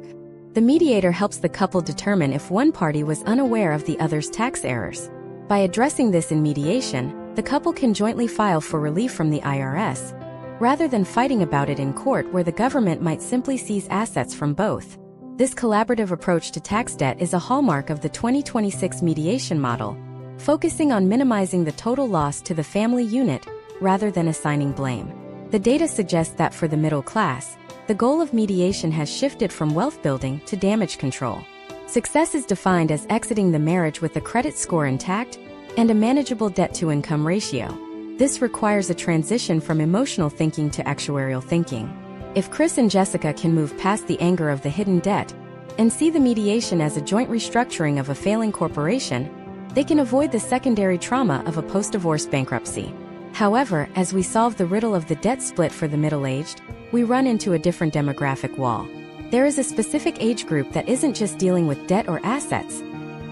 Speaker 1: The mediator helps the couple determine if one party was unaware of the other's tax errors. By addressing this in mediation, the couple can jointly file for relief from the IRS, rather than fighting about it in court where the government might simply seize assets from both. This collaborative approach to tax debt is a hallmark of the 2026 mediation model, focusing on minimizing the total loss to the family unit rather than assigning blame. The data suggests that for the middle class, the goal of mediation has shifted from wealth building to damage control. Success is defined as exiting the marriage with the credit score intact and a manageable debt-to-income ratio. This requires a transition from emotional thinking to actuarial thinking. If Chris and Jessica can move past the anger of the hidden debt and see the mediation as a joint restructuring of a failing corporation, they can avoid the secondary trauma of a post-divorce bankruptcy. However, as we solve the riddle of the debt split for the middle-aged, we run into a different demographic wall. There is a specific age group that isn't just dealing with debt or assets.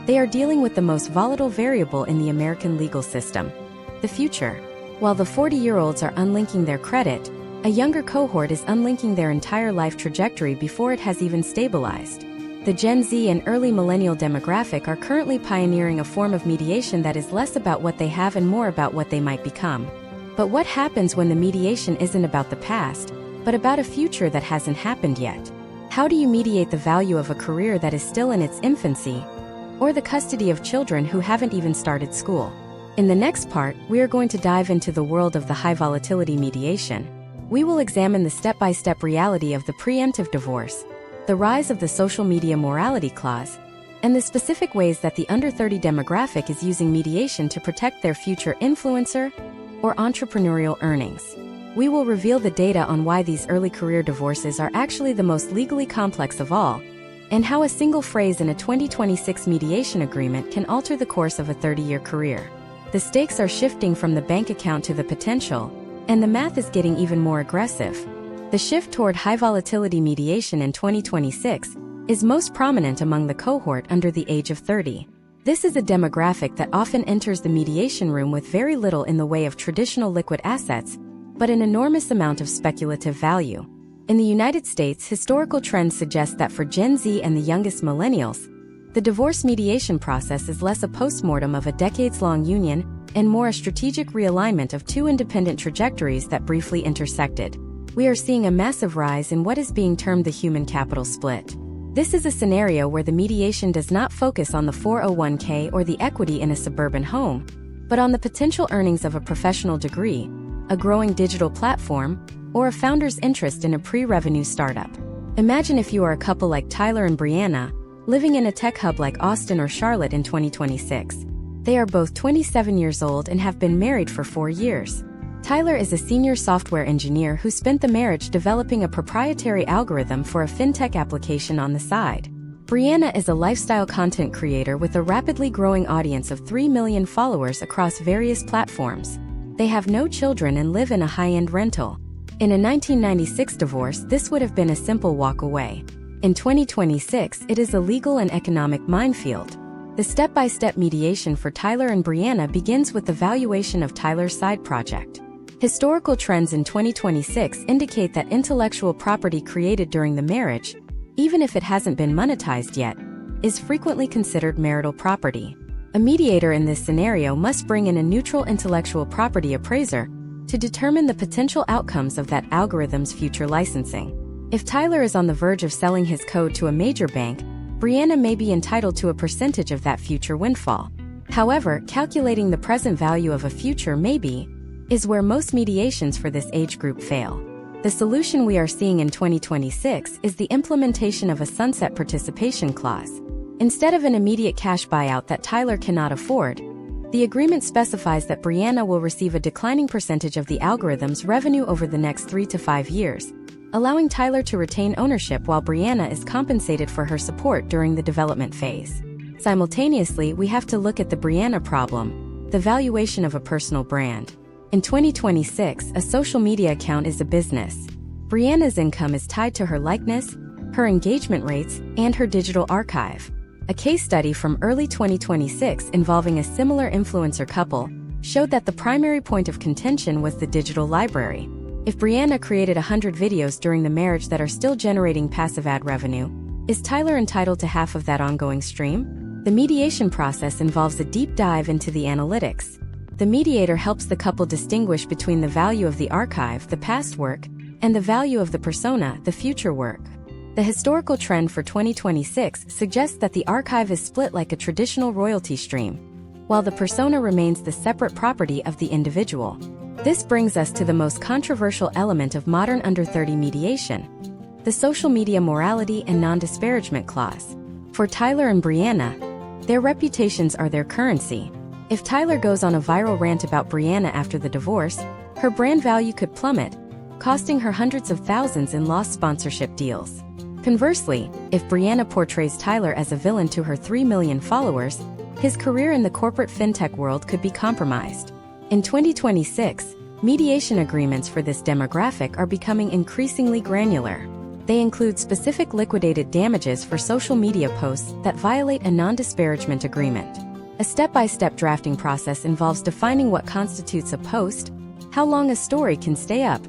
Speaker 1: They are dealing with the most volatile variable in the American legal system: the future. While the 40-year-olds are unlinking their credit, a younger cohort is unlinking their entire life trajectory before it has even stabilized. The Gen Z and early millennial demographic are currently pioneering a form of mediation that is less about what they have and more about what they might become. But what happens when the mediation isn't about the past, but about a future that hasn't happened yet? How do you mediate the value of a career that is still in its infancy, or the custody of children who haven't even started school? In the next part, we are going to dive into the world of the high-volatility mediation. We will examine the step-by-step reality of the preemptive divorce, the rise of the social media morality clause, and the specific ways that the under-30 demographic is using mediation to protect their future influencer or entrepreneurial earnings. We will reveal the data on why these early career divorces are actually the most legally complex of all, and how a single phrase in a 2026 mediation agreement can alter the course of a 30-year career. The stakes are shifting from the bank account to the potential, and the math is getting even more aggressive. The shift toward high-volatility mediation in 2026 is most prominent among the cohort under the age of 30. This is a demographic that often enters the mediation room with very little in the way of traditional liquid assets, but an enormous amount of speculative value. In the United States, historical trends suggest that for Gen Z and the youngest millennials, the divorce mediation process is less a postmortem of a decades-long union and more a strategic realignment of two independent trajectories that briefly intersected. We are seeing a massive rise in what is being termed the human capital split. This is a scenario where the mediation does not focus on the 401k or the equity in a suburban home, but on the potential earnings of a professional degree, a growing digital platform, or a founder's interest in a pre-revenue startup. Imagine if you are a couple like Tyler and Brianna, living in a tech hub like Austin or Charlotte in 2026. They are both 27 years old and have been married for 4 years. Tyler is a senior software engineer who spent the marriage developing a proprietary algorithm for a fintech application on the side. Brianna is a lifestyle content creator with a rapidly growing audience of 3 million followers across various platforms. They have no children and live in a high-end rental. In a 1996 divorce, this would have been a simple walk away. In 2026, it is a legal and economic minefield. The step-by-step mediation for Tyler and Brianna begins with the valuation of Tyler's side project. Historical trends in 2026 indicate that intellectual property created during the marriage, even if it hasn't been monetized yet, is frequently considered marital property. A mediator in this scenario must bring in a neutral intellectual property appraiser to determine the potential outcomes of that algorithm's future licensing. If Tyler is on the verge of selling his code to a major bank, Brianna may be entitled to a percentage of that future windfall. However, calculating the present value of a future maybe is where most mediations for this age group fail. The solution we are seeing in 2026 is the implementation of a sunset participation clause. Instead of an immediate cash buyout that Tyler cannot afford, the agreement specifies that Brianna will receive a declining percentage of the algorithm's revenue over the next 3 to 5 years, allowing Tyler to retain ownership while Brianna is compensated for her support during the development phase. Simultaneously, we have to look at the Brianna problem, the valuation of a personal brand. In 2026, a social media account is a business. Brianna's income is tied to her likeness, her engagement rates, and her digital archive. A case study from early 2026 involving a similar influencer couple showed that the primary point of contention was the digital library. If Brianna created 100 videos during the marriage that are still generating passive ad revenue, is Tyler entitled to half of that ongoing stream? The mediation process involves a deep dive into the analytics. The mediator helps the couple distinguish between the value of the archive, the past work, and the value of the persona, the future work. The historical trend for 2026 suggests that the archive is split like a traditional royalty stream, while the persona remains the separate property of the individual. This brings us to the most controversial element of modern under-30 mediation, the social media morality and non-disparagement clause. For Tyler and Brianna, their reputations are their currency. If Tyler goes on a viral rant about Brianna after the divorce, her brand value could plummet, costing her hundreds of thousands in lost sponsorship deals. Conversely, if Brianna portrays Tyler as a villain to her 3 million followers, his career in the corporate fintech world could be compromised. In 2026, mediation agreements for this demographic are becoming increasingly granular. They include specific liquidated damages for social media posts that violate a non-disparagement agreement. A step-by-step drafting process involves defining what constitutes a post, how long a story can stay up,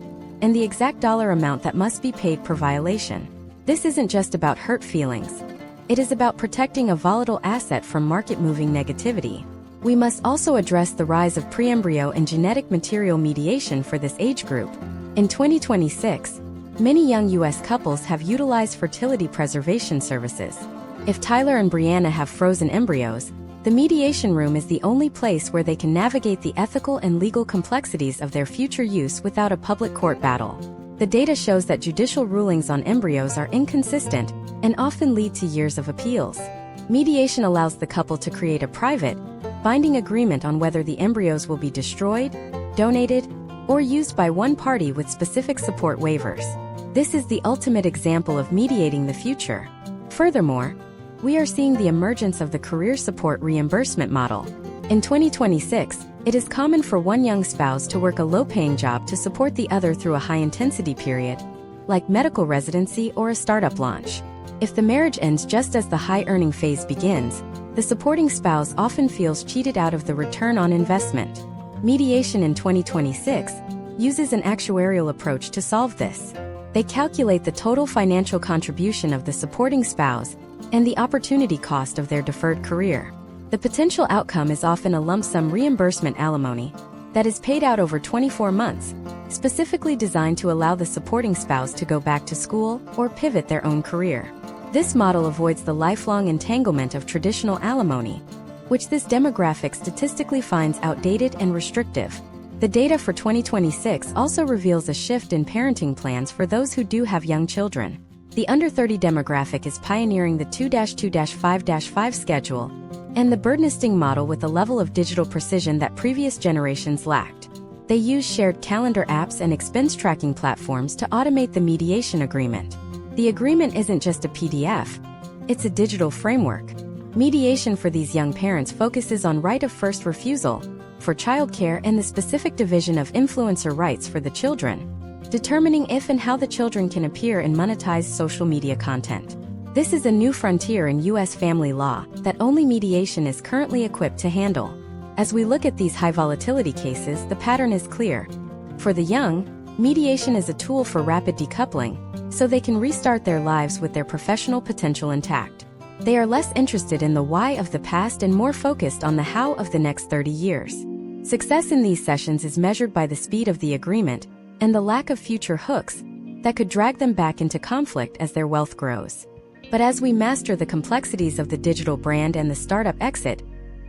Speaker 1: and the exact dollar amount that must be paid per violation. This isn't just about hurt feelings. It is about protecting a volatile asset from market-moving negativity. We must also address the rise of pre-embryo and genetic material mediation for this age group. In 2026, many young U.S. couples have utilized fertility preservation services. If Tyler and Brianna have frozen embryos, the mediation room is the only place where they can navigate the ethical and legal complexities of their future use without a public court battle. The data shows that judicial rulings on embryos are inconsistent and often lead to years of appeals. Mediation allows the couple to create a private, binding agreement on whether the embryos will be destroyed, donated, or used by one party with specific support waivers. This is the ultimate example of mediating the future. Furthermore, we are seeing the emergence of the career support reimbursement model. In 2026, it is common for one young spouse to work a low-paying job to support the other through a high-intensity period, like medical residency or a startup launch. If the marriage ends just as the high-earning phase begins, the supporting spouse often feels cheated out of the return on investment. Mediation in 2026 uses an actuarial approach to solve this. They calculate the total financial contribution of the supporting spouse and the opportunity cost of their deferred career. The potential outcome is often a lump sum reimbursement alimony that is paid out over 24 months, specifically designed to allow the supporting spouse to go back to school or pivot their own career. This model avoids the lifelong entanglement of traditional alimony, which this demographic statistically finds outdated and restrictive. The data for 2026 also reveals a shift in parenting plans for those who do have young children. The under 30 demographic is pioneering the 2-2-5-5 schedule and the bird nesting model with a level of digital precision that previous generations lacked. They use shared calendar apps and expense tracking platforms to automate the mediation agreement. The agreement isn't just a PDF, it's a digital framework. Mediation for these young parents focuses on right of first refusal for childcare and the specific division of influencer rights for the children, determining if and how the children can appear in monetized social media content. This is a new frontier in U.S. family law that only mediation is currently equipped to handle. As we look at these high-volatility cases, the pattern is clear. For the young, mediation is a tool for rapid decoupling, so they can restart their lives with their professional potential intact. They are less interested in the why of the past and more focused on the how of the next 30 years. Success in these sessions is measured by the speed of the agreement and the lack of future hooks that could drag them back into conflict as their wealth grows. But as we master the complexities of the digital brand and the startup exit,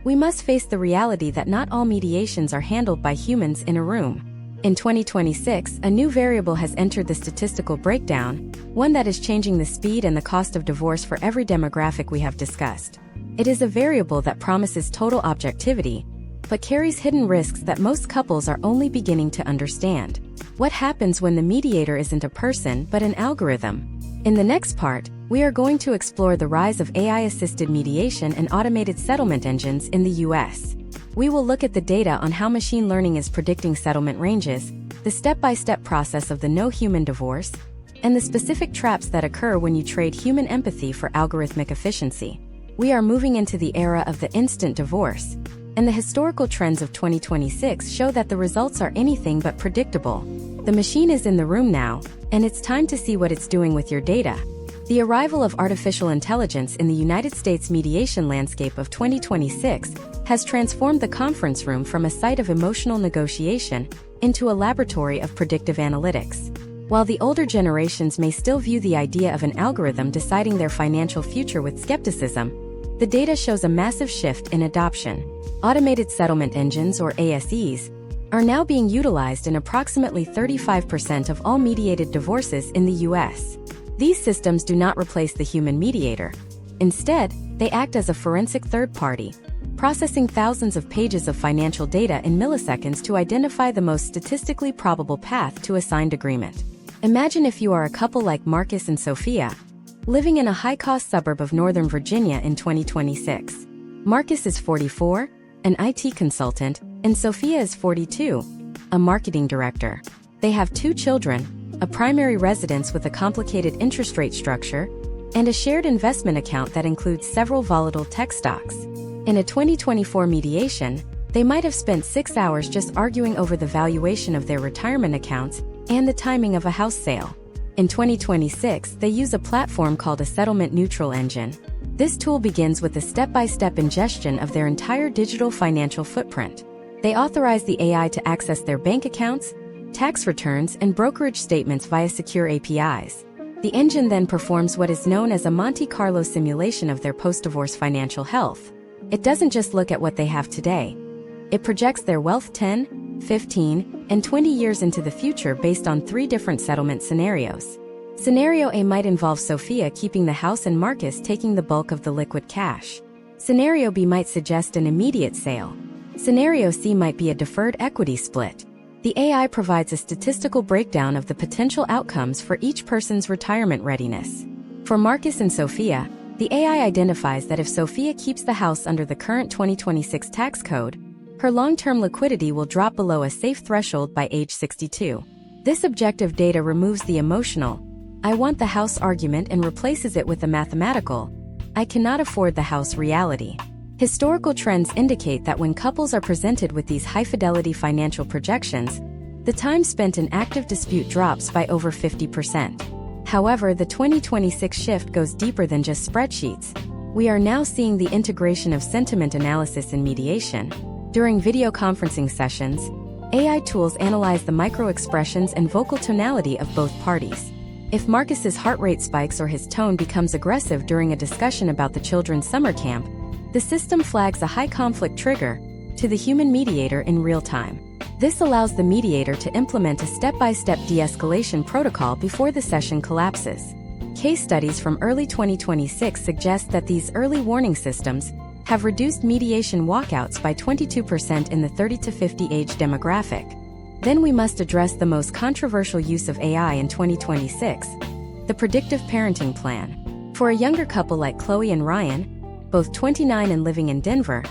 Speaker 1: we must face the reality that not all mediations are handled by humans in a room. In 2026, a new variable has entered the statistical breakdown, one that is changing the speed and the cost of divorce for every demographic we have discussed. It is a variable that promises total objectivity, but carries hidden risks that most couples are only beginning to understand. What happens when the mediator isn't a person but an algorithm? In the next part, we are going to explore the rise of AI-assisted mediation and automated settlement engines in the U.S. We will look at the data on how machine learning is predicting settlement ranges, the step-by-step process of the no-human divorce, and the specific traps that occur when you trade human empathy for algorithmic efficiency. We are moving into the era of the instant divorce, and the historical trends of 2026 show that the results are anything but predictable. The machine is in the room now, and it's time to see what it's doing with your data. The arrival of artificial intelligence in the United States mediation landscape of 2026 has transformed the conference room from a site of emotional negotiation into a laboratory of predictive analytics. While the older generations may still view the idea of an algorithm deciding their financial future with skepticism, the data shows a massive shift in adoption. Automated settlement engines, or ASEs, are now being utilized in approximately 35% of all mediated divorces in the U.S. These systems do not replace the human mediator. Instead, they act as a forensic third party, processing thousands of pages of financial data in milliseconds to identify the most statistically probable path to a signed agreement. Imagine if you are a couple like Marcus and Sophia, living in a high-cost suburb of Northern Virginia in 2026. Marcus is 44, an IT consultant, and Sophia is 42, a marketing director. They have 2 children, a primary residence with a complicated interest rate structure, and a shared investment account that includes several volatile tech stocks. In a 2024 mediation, they might have spent 6 hours just arguing over the valuation of their retirement accounts and the timing of a house sale. In 2026, they use a platform called a settlement-neutral engine. This tool begins with a step-by-step ingestion of their entire digital financial footprint. They authorize the AI to access their bank accounts, tax returns, and brokerage statements via secure APIs. The engine then performs what is known as a Monte Carlo simulation of their post-divorce financial health. It doesn't just look at what they have today. It projects their wealth 10, 15, and 20 years into the future based on 3 different settlement scenarios. Scenario A might involve Sophia keeping the house and Marcus taking the bulk of the liquid cash. Scenario B might suggest an immediate sale. Scenario C might be a deferred equity split. The AI provides a statistical breakdown of the potential outcomes for each person's retirement readiness. For Marcus and Sophia, the AI identifies that if Sophia keeps the house under the current 2026 tax code, her long-term liquidity will drop below a safe threshold by age 62. This objective data removes the emotional, "I want the house" argument and replaces it with the mathematical, "I cannot afford the house" reality. Historical trends indicate that when couples are presented with these high-fidelity financial projections, the time spent in active dispute drops by over 50%. However, the 2026 shift goes deeper than just spreadsheets. We are now seeing the integration of sentiment analysis in mediation. During video conferencing sessions, AI tools analyze the micro-expressions and vocal tonality of both parties. If Marcus's heart rate spikes or his tone becomes aggressive during a discussion about the children's summer camp, the system flags a high-conflict trigger to the human mediator in real time. This allows the mediator to implement a step-by-step de-escalation protocol before the session collapses. Case studies from early 2026 suggest that these early warning systems have reduced mediation walkouts by 22% in the 30 to 50 age demographic. Then we must address the most controversial use of AI in 2026, the predictive parenting plan. For a younger couple like Chloe and Ryan, both 29 and living in Denver,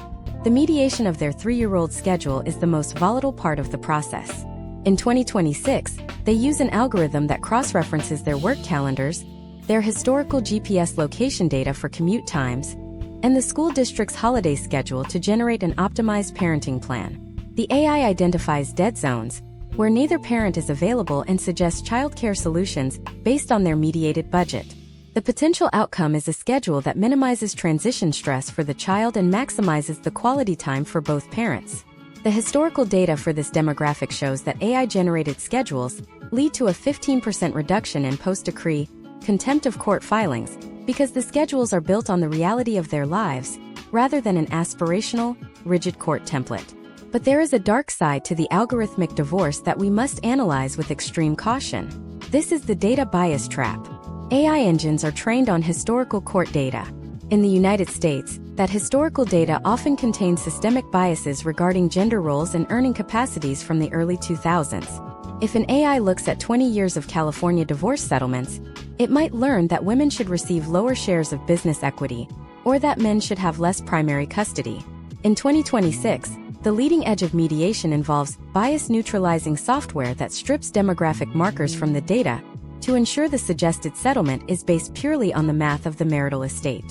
Speaker 1: the mediation of their 3-year-old schedule is the most volatile part of the process. In 2026, they use an algorithm that cross-references their work calendars, their historical GPS location data for commute times, and the school district's holiday schedule to generate an optimized parenting plan. The AI identifies dead zones, where neither parent is available, and suggests childcare solutions based on their mediated budget. The potential outcome is a schedule that minimizes transition stress for the child and maximizes the quality time for both parents. The historical data for this demographic shows that AI-generated schedules lead to a 15% reduction in post-decree, contempt of court filings, because the schedules are built on the reality of their lives, rather than an aspirational, rigid court template. But there is a dark side to the algorithmic divorce that we must analyze with extreme caution. This is the data bias trap. AI engines are trained on historical court data. In the United States, that historical data often contains systemic biases regarding gender roles and earning capacities from the early 2000s. If an AI looks at 20 years of California divorce settlements, it might learn that women should receive lower shares of business equity, or that men should have less primary custody. In 2026, the leading edge of mediation involves bias-neutralizing software that strips demographic markers from the data to ensure the suggested settlement is based purely on the math of the marital estate.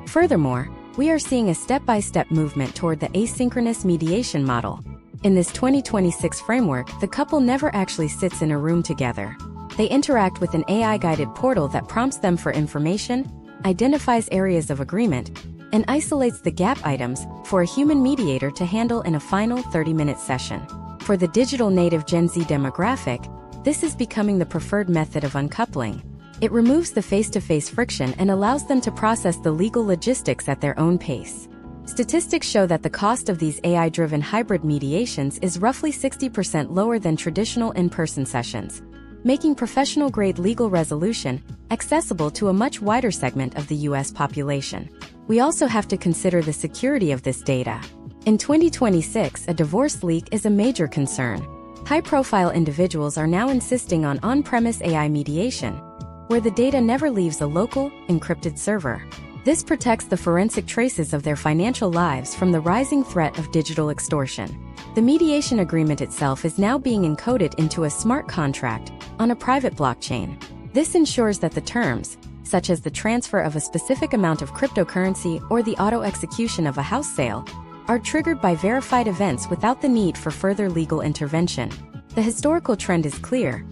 Speaker 1: Furthermore, we are seeing a step-by-step movement toward the asynchronous mediation model. In this 2026 framework, the couple never actually sits in a room together. They interact with an AI-guided portal that prompts them for information, identifies areas of agreement, and isolates the gap items for a human mediator to handle in a final 30-minute session. For the digital native Gen Z demographic, this is becoming the preferred method of uncoupling. It removes the face-to-face friction and allows them to process the legal logistics at their own pace. Statistics show that the cost of these AI-driven hybrid mediations is roughly 60% lower than traditional in-person sessions. making professional-grade legal resolution accessible to a much wider segment of the U.S. population. We also have to consider the security of this data. In 2026, a divorce leak is a major concern. High-profile individuals are now insisting on on-premise AI mediation, where the data never leaves a local, encrypted server. This protects the forensic traces of their financial lives from the rising threat of digital extortion. The mediation agreement itself is now being encoded into a smart contract on a private blockchain. This ensures that the terms, such as the transfer of a specific amount of cryptocurrency or the auto-execution of a house sale, are triggered by verified events without the need for further legal intervention. The historical trend is clear.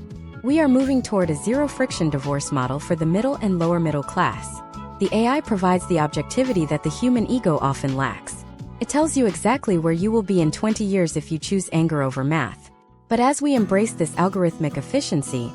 Speaker 1: We are moving toward a zero-friction divorce model for the middle and lower middle class. The AI provides the objectivity that the human ego often lacks. It tells you exactly where you will be in 20 years if you choose anger over math. But as we embrace this algorithmic efficiency,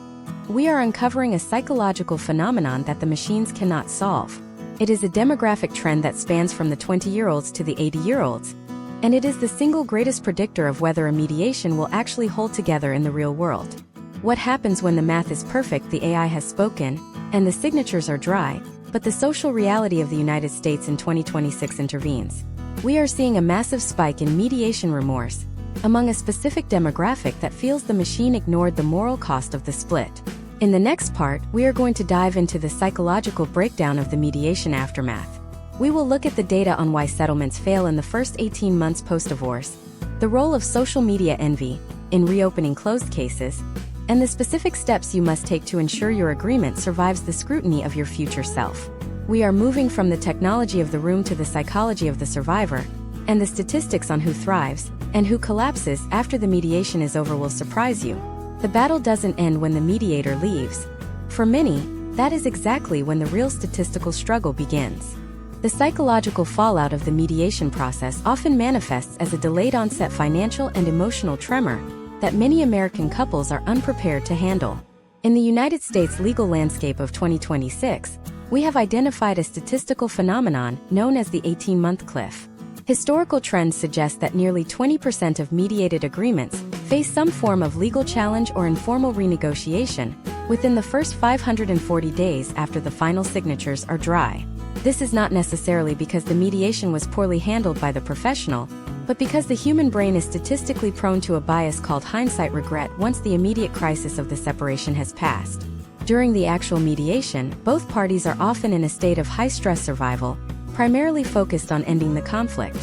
Speaker 1: we are uncovering a psychological phenomenon that the machines cannot solve. It is a demographic trend that spans from the 20-year-olds to the 80-year-olds, and it is the single greatest predictor of whether a mediation will actually hold together in the real world. What happens when the math is perfect? The AI has spoken, and the signatures are dry, but the social reality of the United States in 2026 intervenes. We are seeing a massive spike in mediation remorse among a specific demographic that feels the machine ignored the moral cost of the split. In the next part, we are going to dive into the psychological breakdown of the mediation aftermath. We will look at the data on why settlements fail in the first 18 months post-divorce, the role of social media envy in reopening closed cases, and the specific steps you must take to ensure your agreement survives the scrutiny of your future self. We are moving from the technology of the room to the psychology of the survivor, and the statistics on who thrives and who collapses after the mediation is over will surprise you. The battle doesn't end when the mediator leaves. For many, that is exactly when the real statistical struggle begins. The psychological fallout of the mediation process often manifests as a delayed onset financial and emotional tremor that many American couples are unprepared to handle. In the United States legal landscape of 2026, we have identified a statistical phenomenon known as the 18-month cliff. Historical trends suggest that nearly 20% of mediated agreements face some form of legal challenge or informal renegotiation within the first 540 days after the final signatures are dry. This is not necessarily because the mediation was poorly handled by the professional, but because the human brain is statistically prone to a bias called hindsight regret once the immediate crisis of the separation has passed. During the actual mediation, both parties are often in a state of high-stress survival, primarily focused on ending the conflict.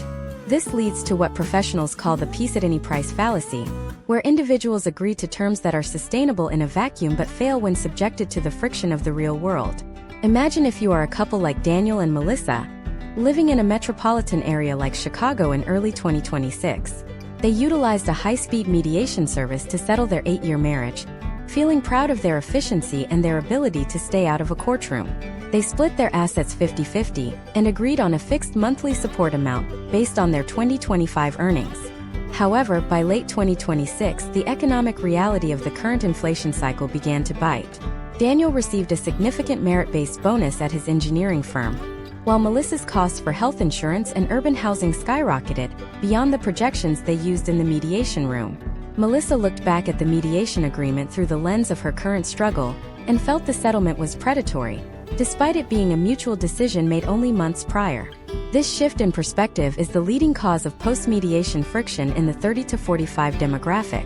Speaker 1: This leads to what professionals call the peace-at-any-price fallacy, where individuals agree to terms that are sustainable in a vacuum but fail when subjected to the friction of the real world. Imagine if you are a couple like Daniel and Melissa, living in a metropolitan area like Chicago in early 2026. They utilized a high-speed mediation service to settle their 8-year marriage, feeling proud of their efficiency and their ability to stay out of a courtroom. They split their assets 50-50 and agreed on a fixed monthly support amount based on their 2025 earnings. However, by late 2026, the economic reality of the current inflation cycle began to bite. Daniel received a significant merit-based bonus at his engineering firm, while Melissa's costs for health insurance and urban housing skyrocketed beyond the projections they used in the mediation room. Melissa looked back at the mediation agreement through the lens of her current struggle and felt the settlement was predatory, despite it being a mutual decision made only months prior. This shift in perspective is the leading cause of post-mediation friction in the 30 to 45 demographic.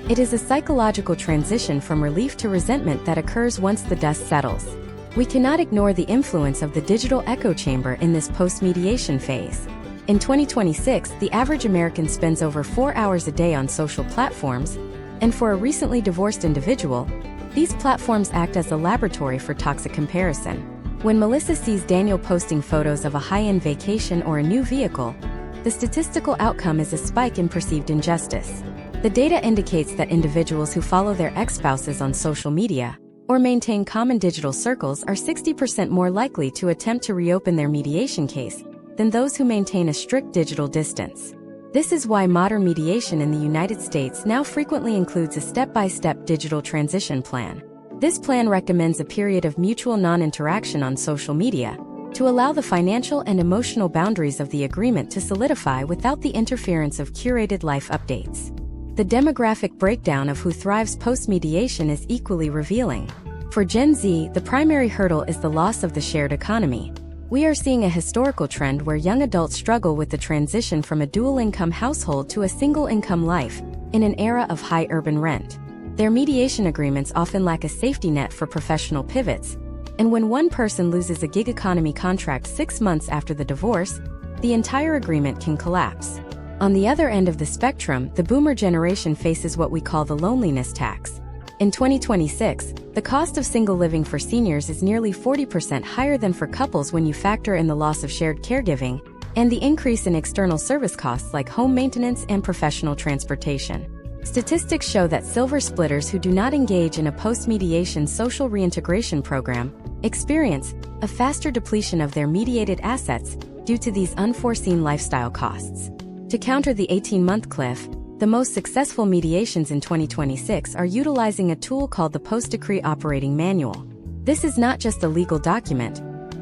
Speaker 1: It is a psychological transition from relief to resentment that occurs once the dust settles. We cannot ignore the influence of the digital echo chamber in this post-mediation phase. In 2026, the average American spends over 4 hours a day on social platforms, and for a recently divorced individual, these platforms act as a laboratory for toxic comparison. When Melissa sees Daniel posting photos of a high-end vacation or a new vehicle, the statistical outcome is a spike in perceived injustice. The data indicates that individuals who follow their ex-spouses on social media or maintain common digital circles are 60% more likely to attempt to reopen their mediation case than those who maintain a strict digital distance. This is why modern mediation in the United States now frequently includes a step-by-step digital transition plan. This plan recommends a period of mutual non-interaction on social media to allow the financial and emotional boundaries of the agreement to solidify without the interference of curated life updates. The demographic breakdown of who thrives post-mediation is equally revealing. For Gen Z, the primary hurdle is the loss of the shared economy. We are seeing a historical trend where young adults struggle with the transition from a dual-income household to a single-income life, in an era of high urban rent. Their mediation agreements often lack a safety net for professional pivots, and when one person loses a gig economy contract 6 months after the divorce, the entire agreement can collapse. On the other end of the spectrum, the boomer generation faces what we call the loneliness tax. In 2026, the cost of single living for seniors is nearly 40% higher than for couples when you factor in the loss of shared caregiving and the increase in external service costs like home maintenance and professional transportation. Statistics show that silver splitters who do not engage in a post-mediation social reintegration program experience a faster depletion of their mediated assets due to these unforeseen lifestyle costs. To counter the 18-month cliff, the most successful mediations in 2026 are utilizing a tool called the Post-Decree Operating Manual. This is not just a legal document.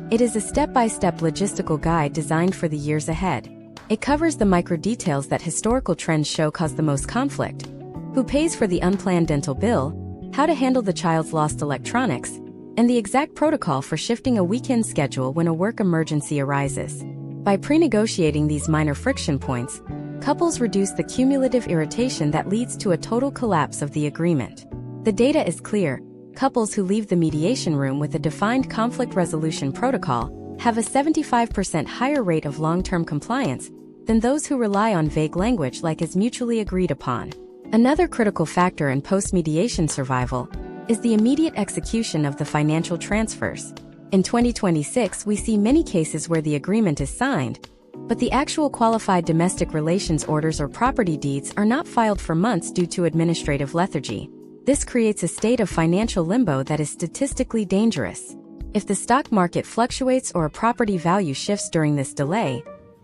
Speaker 1: It is a step-by-step logistical guide designed for the years ahead. It covers the micro-details that historical trends show cause the most conflict: who pays for the unplanned dental bill, how to handle the child's lost electronics, and the exact protocol for shifting a weekend schedule when a work emergency arises. By pre-negotiating these minor friction points, couples reduce the cumulative irritation that leads to a total collapse of the agreement. The data is clear. Couples who leave the mediation room with a defined conflict resolution protocol have a 75% higher rate of long-term compliance than those who rely on vague language like is mutually agreed upon. Another critical factor in post-mediation survival is the immediate execution of the financial transfers. In 2026, we see many cases where the agreement is signed, but the actual qualified domestic relations orders or property deeds are not filed for months due to administrative lethargy. This creates a state of financial limbo that is statistically dangerous. If the stock market fluctuates or a property value shifts during this delay,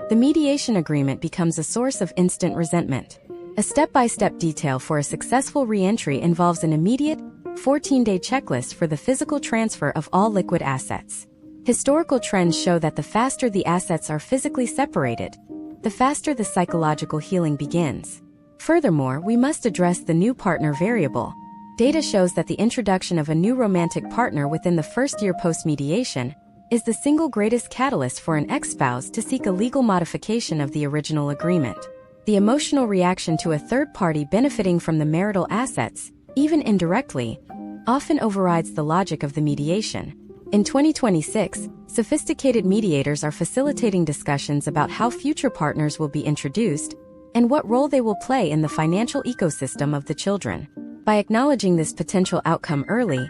Speaker 1: the mediation agreement becomes a source of instant resentment. A step-by-step detail for a successful re-entry involves an immediate, 14-day checklist for the physical transfer of all liquid assets. Historical trends show that the faster the assets are physically separated, the faster the psychological healing begins. Furthermore, we must address the new partner variable. Data shows that the introduction of a new romantic partner within the first year post-mediation is the single greatest catalyst for an ex-spouse to seek a legal modification of the original agreement. The emotional reaction to a third party benefiting from the marital assets, even indirectly, often overrides the logic of the mediation. In 2026, sophisticated mediators are facilitating discussions about how future partners will be introduced and what role they will play in the financial ecosystem of the children. By acknowledging this potential outcome early,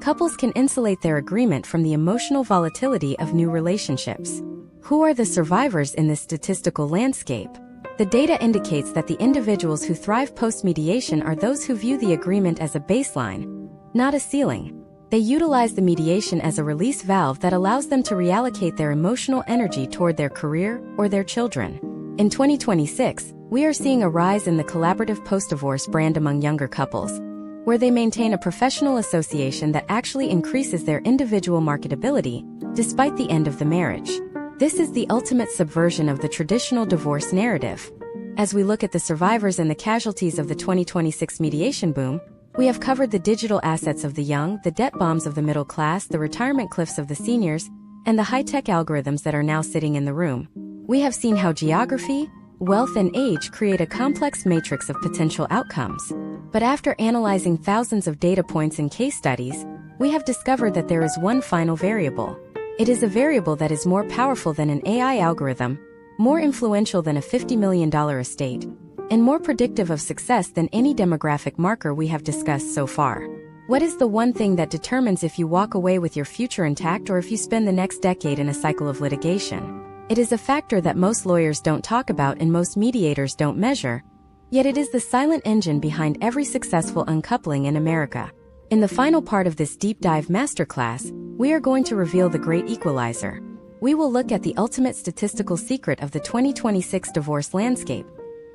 Speaker 1: couples can insulate their agreement from the emotional volatility of new relationships. Who are the survivors in this statistical landscape? The data indicates that the individuals who thrive post-mediation are those who view the agreement as a baseline, not a ceiling. They utilize the mediation as a release valve that allows them to reallocate their emotional energy toward their career or their children. In 2026, we are seeing a rise in the collaborative post-divorce brand among younger couples, where they maintain a professional association that actually increases their individual marketability despite the end of the marriage. This is the ultimate subversion of the traditional divorce narrative. As we look at the survivors and the casualties of the 2026 mediation boom, we have covered the digital assets of the young, the debt bombs of the middle class, the retirement cliffs of the seniors, and the high-tech algorithms that are now sitting in the room. We have seen how geography, wealth, and age create a complex matrix of potential outcomes. But after analyzing thousands of data points and case studies, we have discovered that there is one final variable. It is a variable that is more powerful than an AI algorithm, more influential than a $50 million estate, and more predictive of success than any demographic marker we have discussed so far. What is the one thing that determines if you walk away with your future intact or if you spend the next decade in a cycle of litigation? It is a factor that most lawyers don't talk about and most mediators don't measure, yet it is the silent engine behind every successful uncoupling in America. In the final part of this deep dive masterclass, we are going to reveal the great equalizer. We will look at the ultimate statistical secret of the 2026 divorce landscape,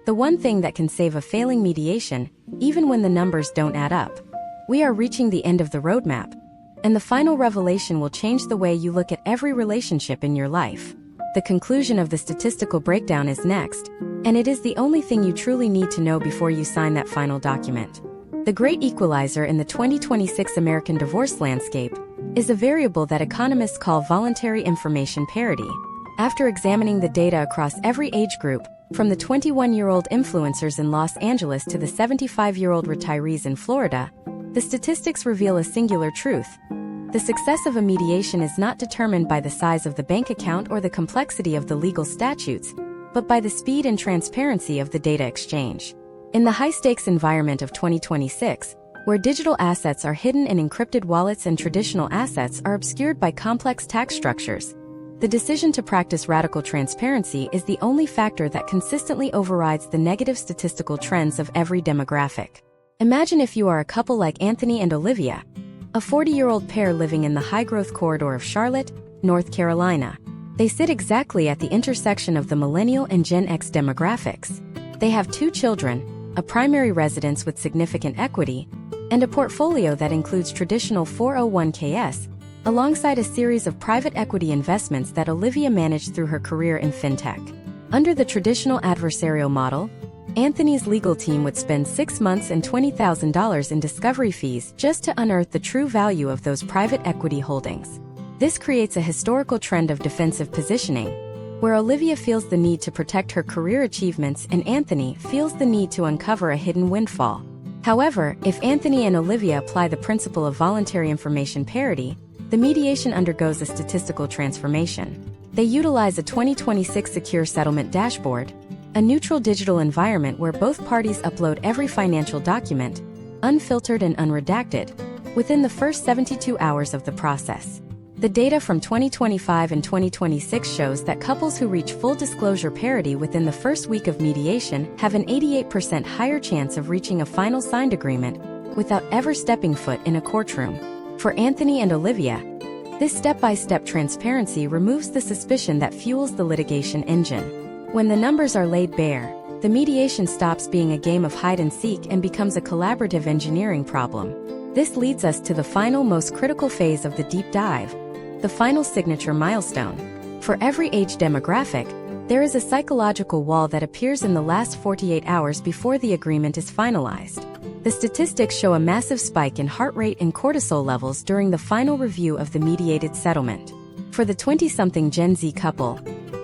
Speaker 1: the one thing that can save a failing mediation, even when the numbers don't add up. We are reaching the end of the roadmap, and the final revelation will change the way you look at every relationship in your life. The conclusion of the statistical breakdown is next, and it is the only thing you truly need to know before you sign that final document. The great equalizer in the 2026 American divorce landscape is a variable that economists call voluntary information parity. After examining the data across every age group, from the 21-year-old influencers in Los Angeles to the 75-year-old retirees in Florida, the statistics reveal a singular truth. The success of a mediation is not determined by the size of the bank account or the complexity of the legal statutes, but by the speed and transparency of the data exchange. In the high-stakes environment of 2026, where digital assets are hidden in encrypted wallets and traditional assets are obscured by complex tax structures, the decision to practice radical transparency is the only factor that consistently overrides the negative statistical trends of every demographic. Imagine if you are a couple like Anthony and Olivia, a 40-year-old pair living in the high-growth corridor of Charlotte, North Carolina. They sit exactly at the intersection of the millennial and Gen X demographics. They have 2 children, a primary residence with significant equity, and a portfolio that includes traditional 401ks, alongside a series of private equity investments that Olivia managed through her career in fintech. Under the traditional adversarial model, Anthony's legal team would spend 6 months and $20,000 in discovery fees just to unearth the true value of those private equity holdings. This creates a historical trend of defensive positioning, where Olivia feels the need to protect her career achievements and Anthony feels the need to uncover a hidden windfall. However, if Anthony and Olivia apply the principle of voluntary information parity, the mediation undergoes a statistical transformation. They utilize a 2026 secure settlement dashboard, a neutral digital environment where both parties upload every financial document, unfiltered and unredacted, within the first 72 hours of the process. The data from 2025 and 2026 shows that couples who reach full disclosure parity within the first week of mediation have an 88% higher chance of reaching a final signed agreement without ever stepping foot in a courtroom. For Anthony and Olivia, this step-by-step transparency removes the suspicion that fuels the litigation engine. When the numbers are laid bare, the mediation stops being a game of hide-and-seek and becomes a collaborative engineering problem. This leads us to the final, most critical phase of the deep dive, the final signature milestone. For every age demographic, there is a psychological wall that appears in the last 48 hours before the agreement is finalized. The statistics show a massive spike in heart rate and cortisol levels during the final review of the mediated settlement. For the 20-something Gen Z couple,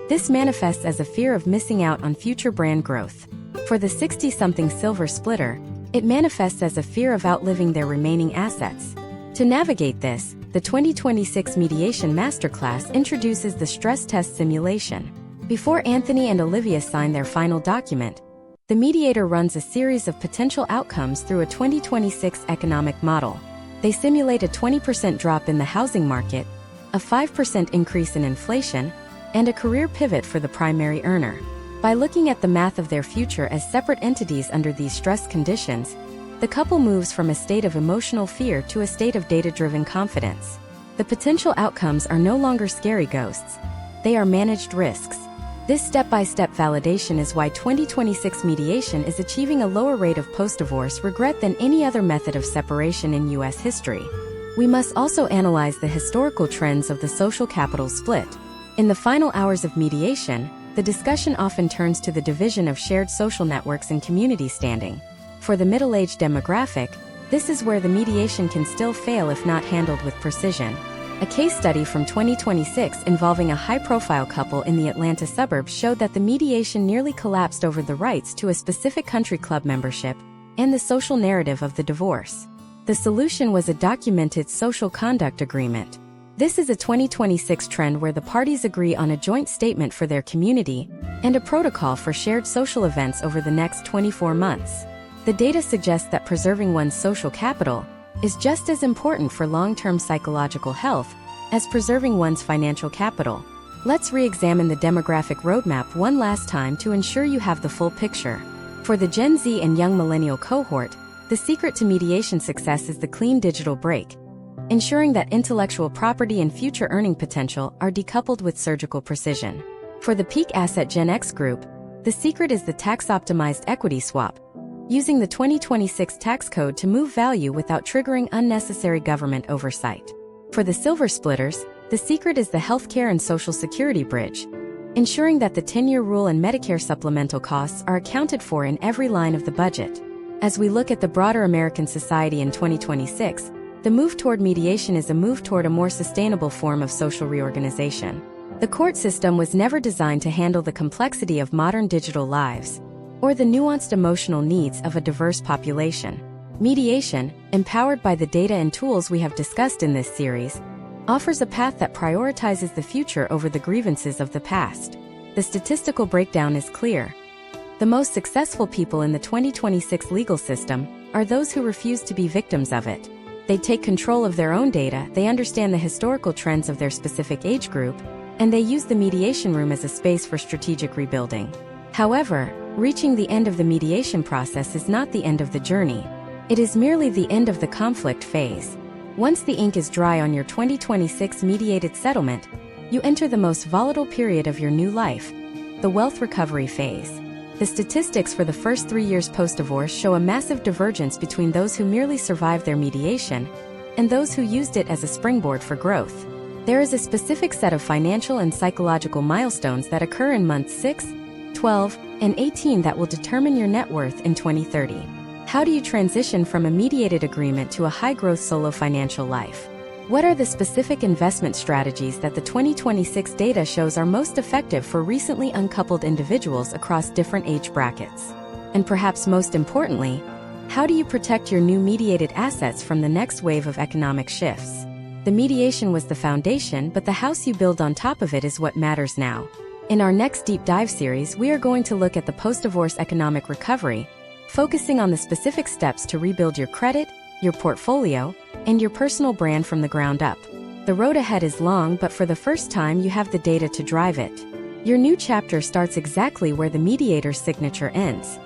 Speaker 1: this manifests as a fear of missing out on future brand growth. For the 60-something silver splitter, it manifests as a fear of outliving their remaining assets. To navigate this, the 2026 Mediation Masterclass introduces the stress test simulation. Before Anthony and Olivia sign their final document, the mediator runs a series of potential outcomes through a 2026 economic model. They simulate a 20% drop in the housing market, a 5% increase in inflation, and a career pivot for the primary earner. By looking at the math of their future as separate entities under these stress conditions, the couple moves from a state of emotional fear to a state of data-driven confidence. The potential outcomes are no longer scary ghosts. They are managed risks. This step-by-step validation is why 2026 mediation is achieving a lower rate of post-divorce regret than any other method of separation in U.S. history. We must also analyze the historical trends of the social capital split. In the final hours of mediation, the discussion often turns to the division of shared social networks and community standing. For the middle-aged demographic, this is where the mediation can still fail if not handled with precision. A case study from 2026 involving a high-profile couple in the Atlanta suburbs showed that the mediation nearly collapsed over the rights to a specific country club membership and the social narrative of the divorce. The solution was a documented social conduct agreement. This is a 2026 trend where the parties agree on a joint statement for their community and a protocol for shared social events over the next 24 months. The data suggests that preserving one's social capital is just as important for long-term psychological health as preserving one's financial capital. Let's re-examine the demographic roadmap one last time to ensure you have the full picture. For the Gen Z and young millennial cohort, the secret to mediation success is the clean digital break, ensuring that intellectual property and future earning potential are decoupled with surgical precision. For the peak asset Gen X group, the secret is the tax-optimized equity swap, using the 2026 tax code to move value without triggering unnecessary government oversight. For the silver splitters, the secret is the healthcare and social security bridge, ensuring that the 10-year rule and Medicare supplemental costs are accounted for in every line of the budget. As we look at the broader American society in 2026, the move toward mediation is a move toward a more sustainable form of social reorganization. The court system was never designed to handle the complexity of modern digital lives or the nuanced emotional needs of a diverse population. Mediation, empowered by the data and tools we have discussed in this series, offers a path that prioritizes the future over the grievances of the past. The statistical breakdown is clear. The most successful people in the 2026 legal system are those who refuse to be victims of it. They take control of their own data, they understand the historical trends of their specific age group, and they use the mediation room as a space for strategic rebuilding. However, reaching the end of the mediation process is not the end of the journey. It is merely the end of the conflict phase. Once the ink is dry on your 2026 mediated settlement, you enter the most volatile period of your new life, the wealth recovery phase. The statistics for the first 3 years post-divorce show a massive divergence between those who merely survived their mediation and those who used it as a springboard for growth. There is a specific set of financial and psychological milestones that occur in months 6, 12, and 18 that will determine your net worth in 2030. How do you transition from a mediated agreement to a high-growth solo financial life? What are the specific investment strategies that the 2026 data shows are most effective for recently uncoupled individuals across different age brackets? And perhaps most importantly, how do you protect your new mediated assets from the next wave of economic shifts? The mediation was the foundation, but the house you build on top of it is what matters now. In our next deep dive series, we are going to look at the post-divorce economic recovery, focusing on the specific steps to rebuild your credit, your portfolio, and your personal brand from the ground up. The road ahead is long, but for the first time you have the data to drive it. Your new chapter starts exactly where the mediator's signature ends.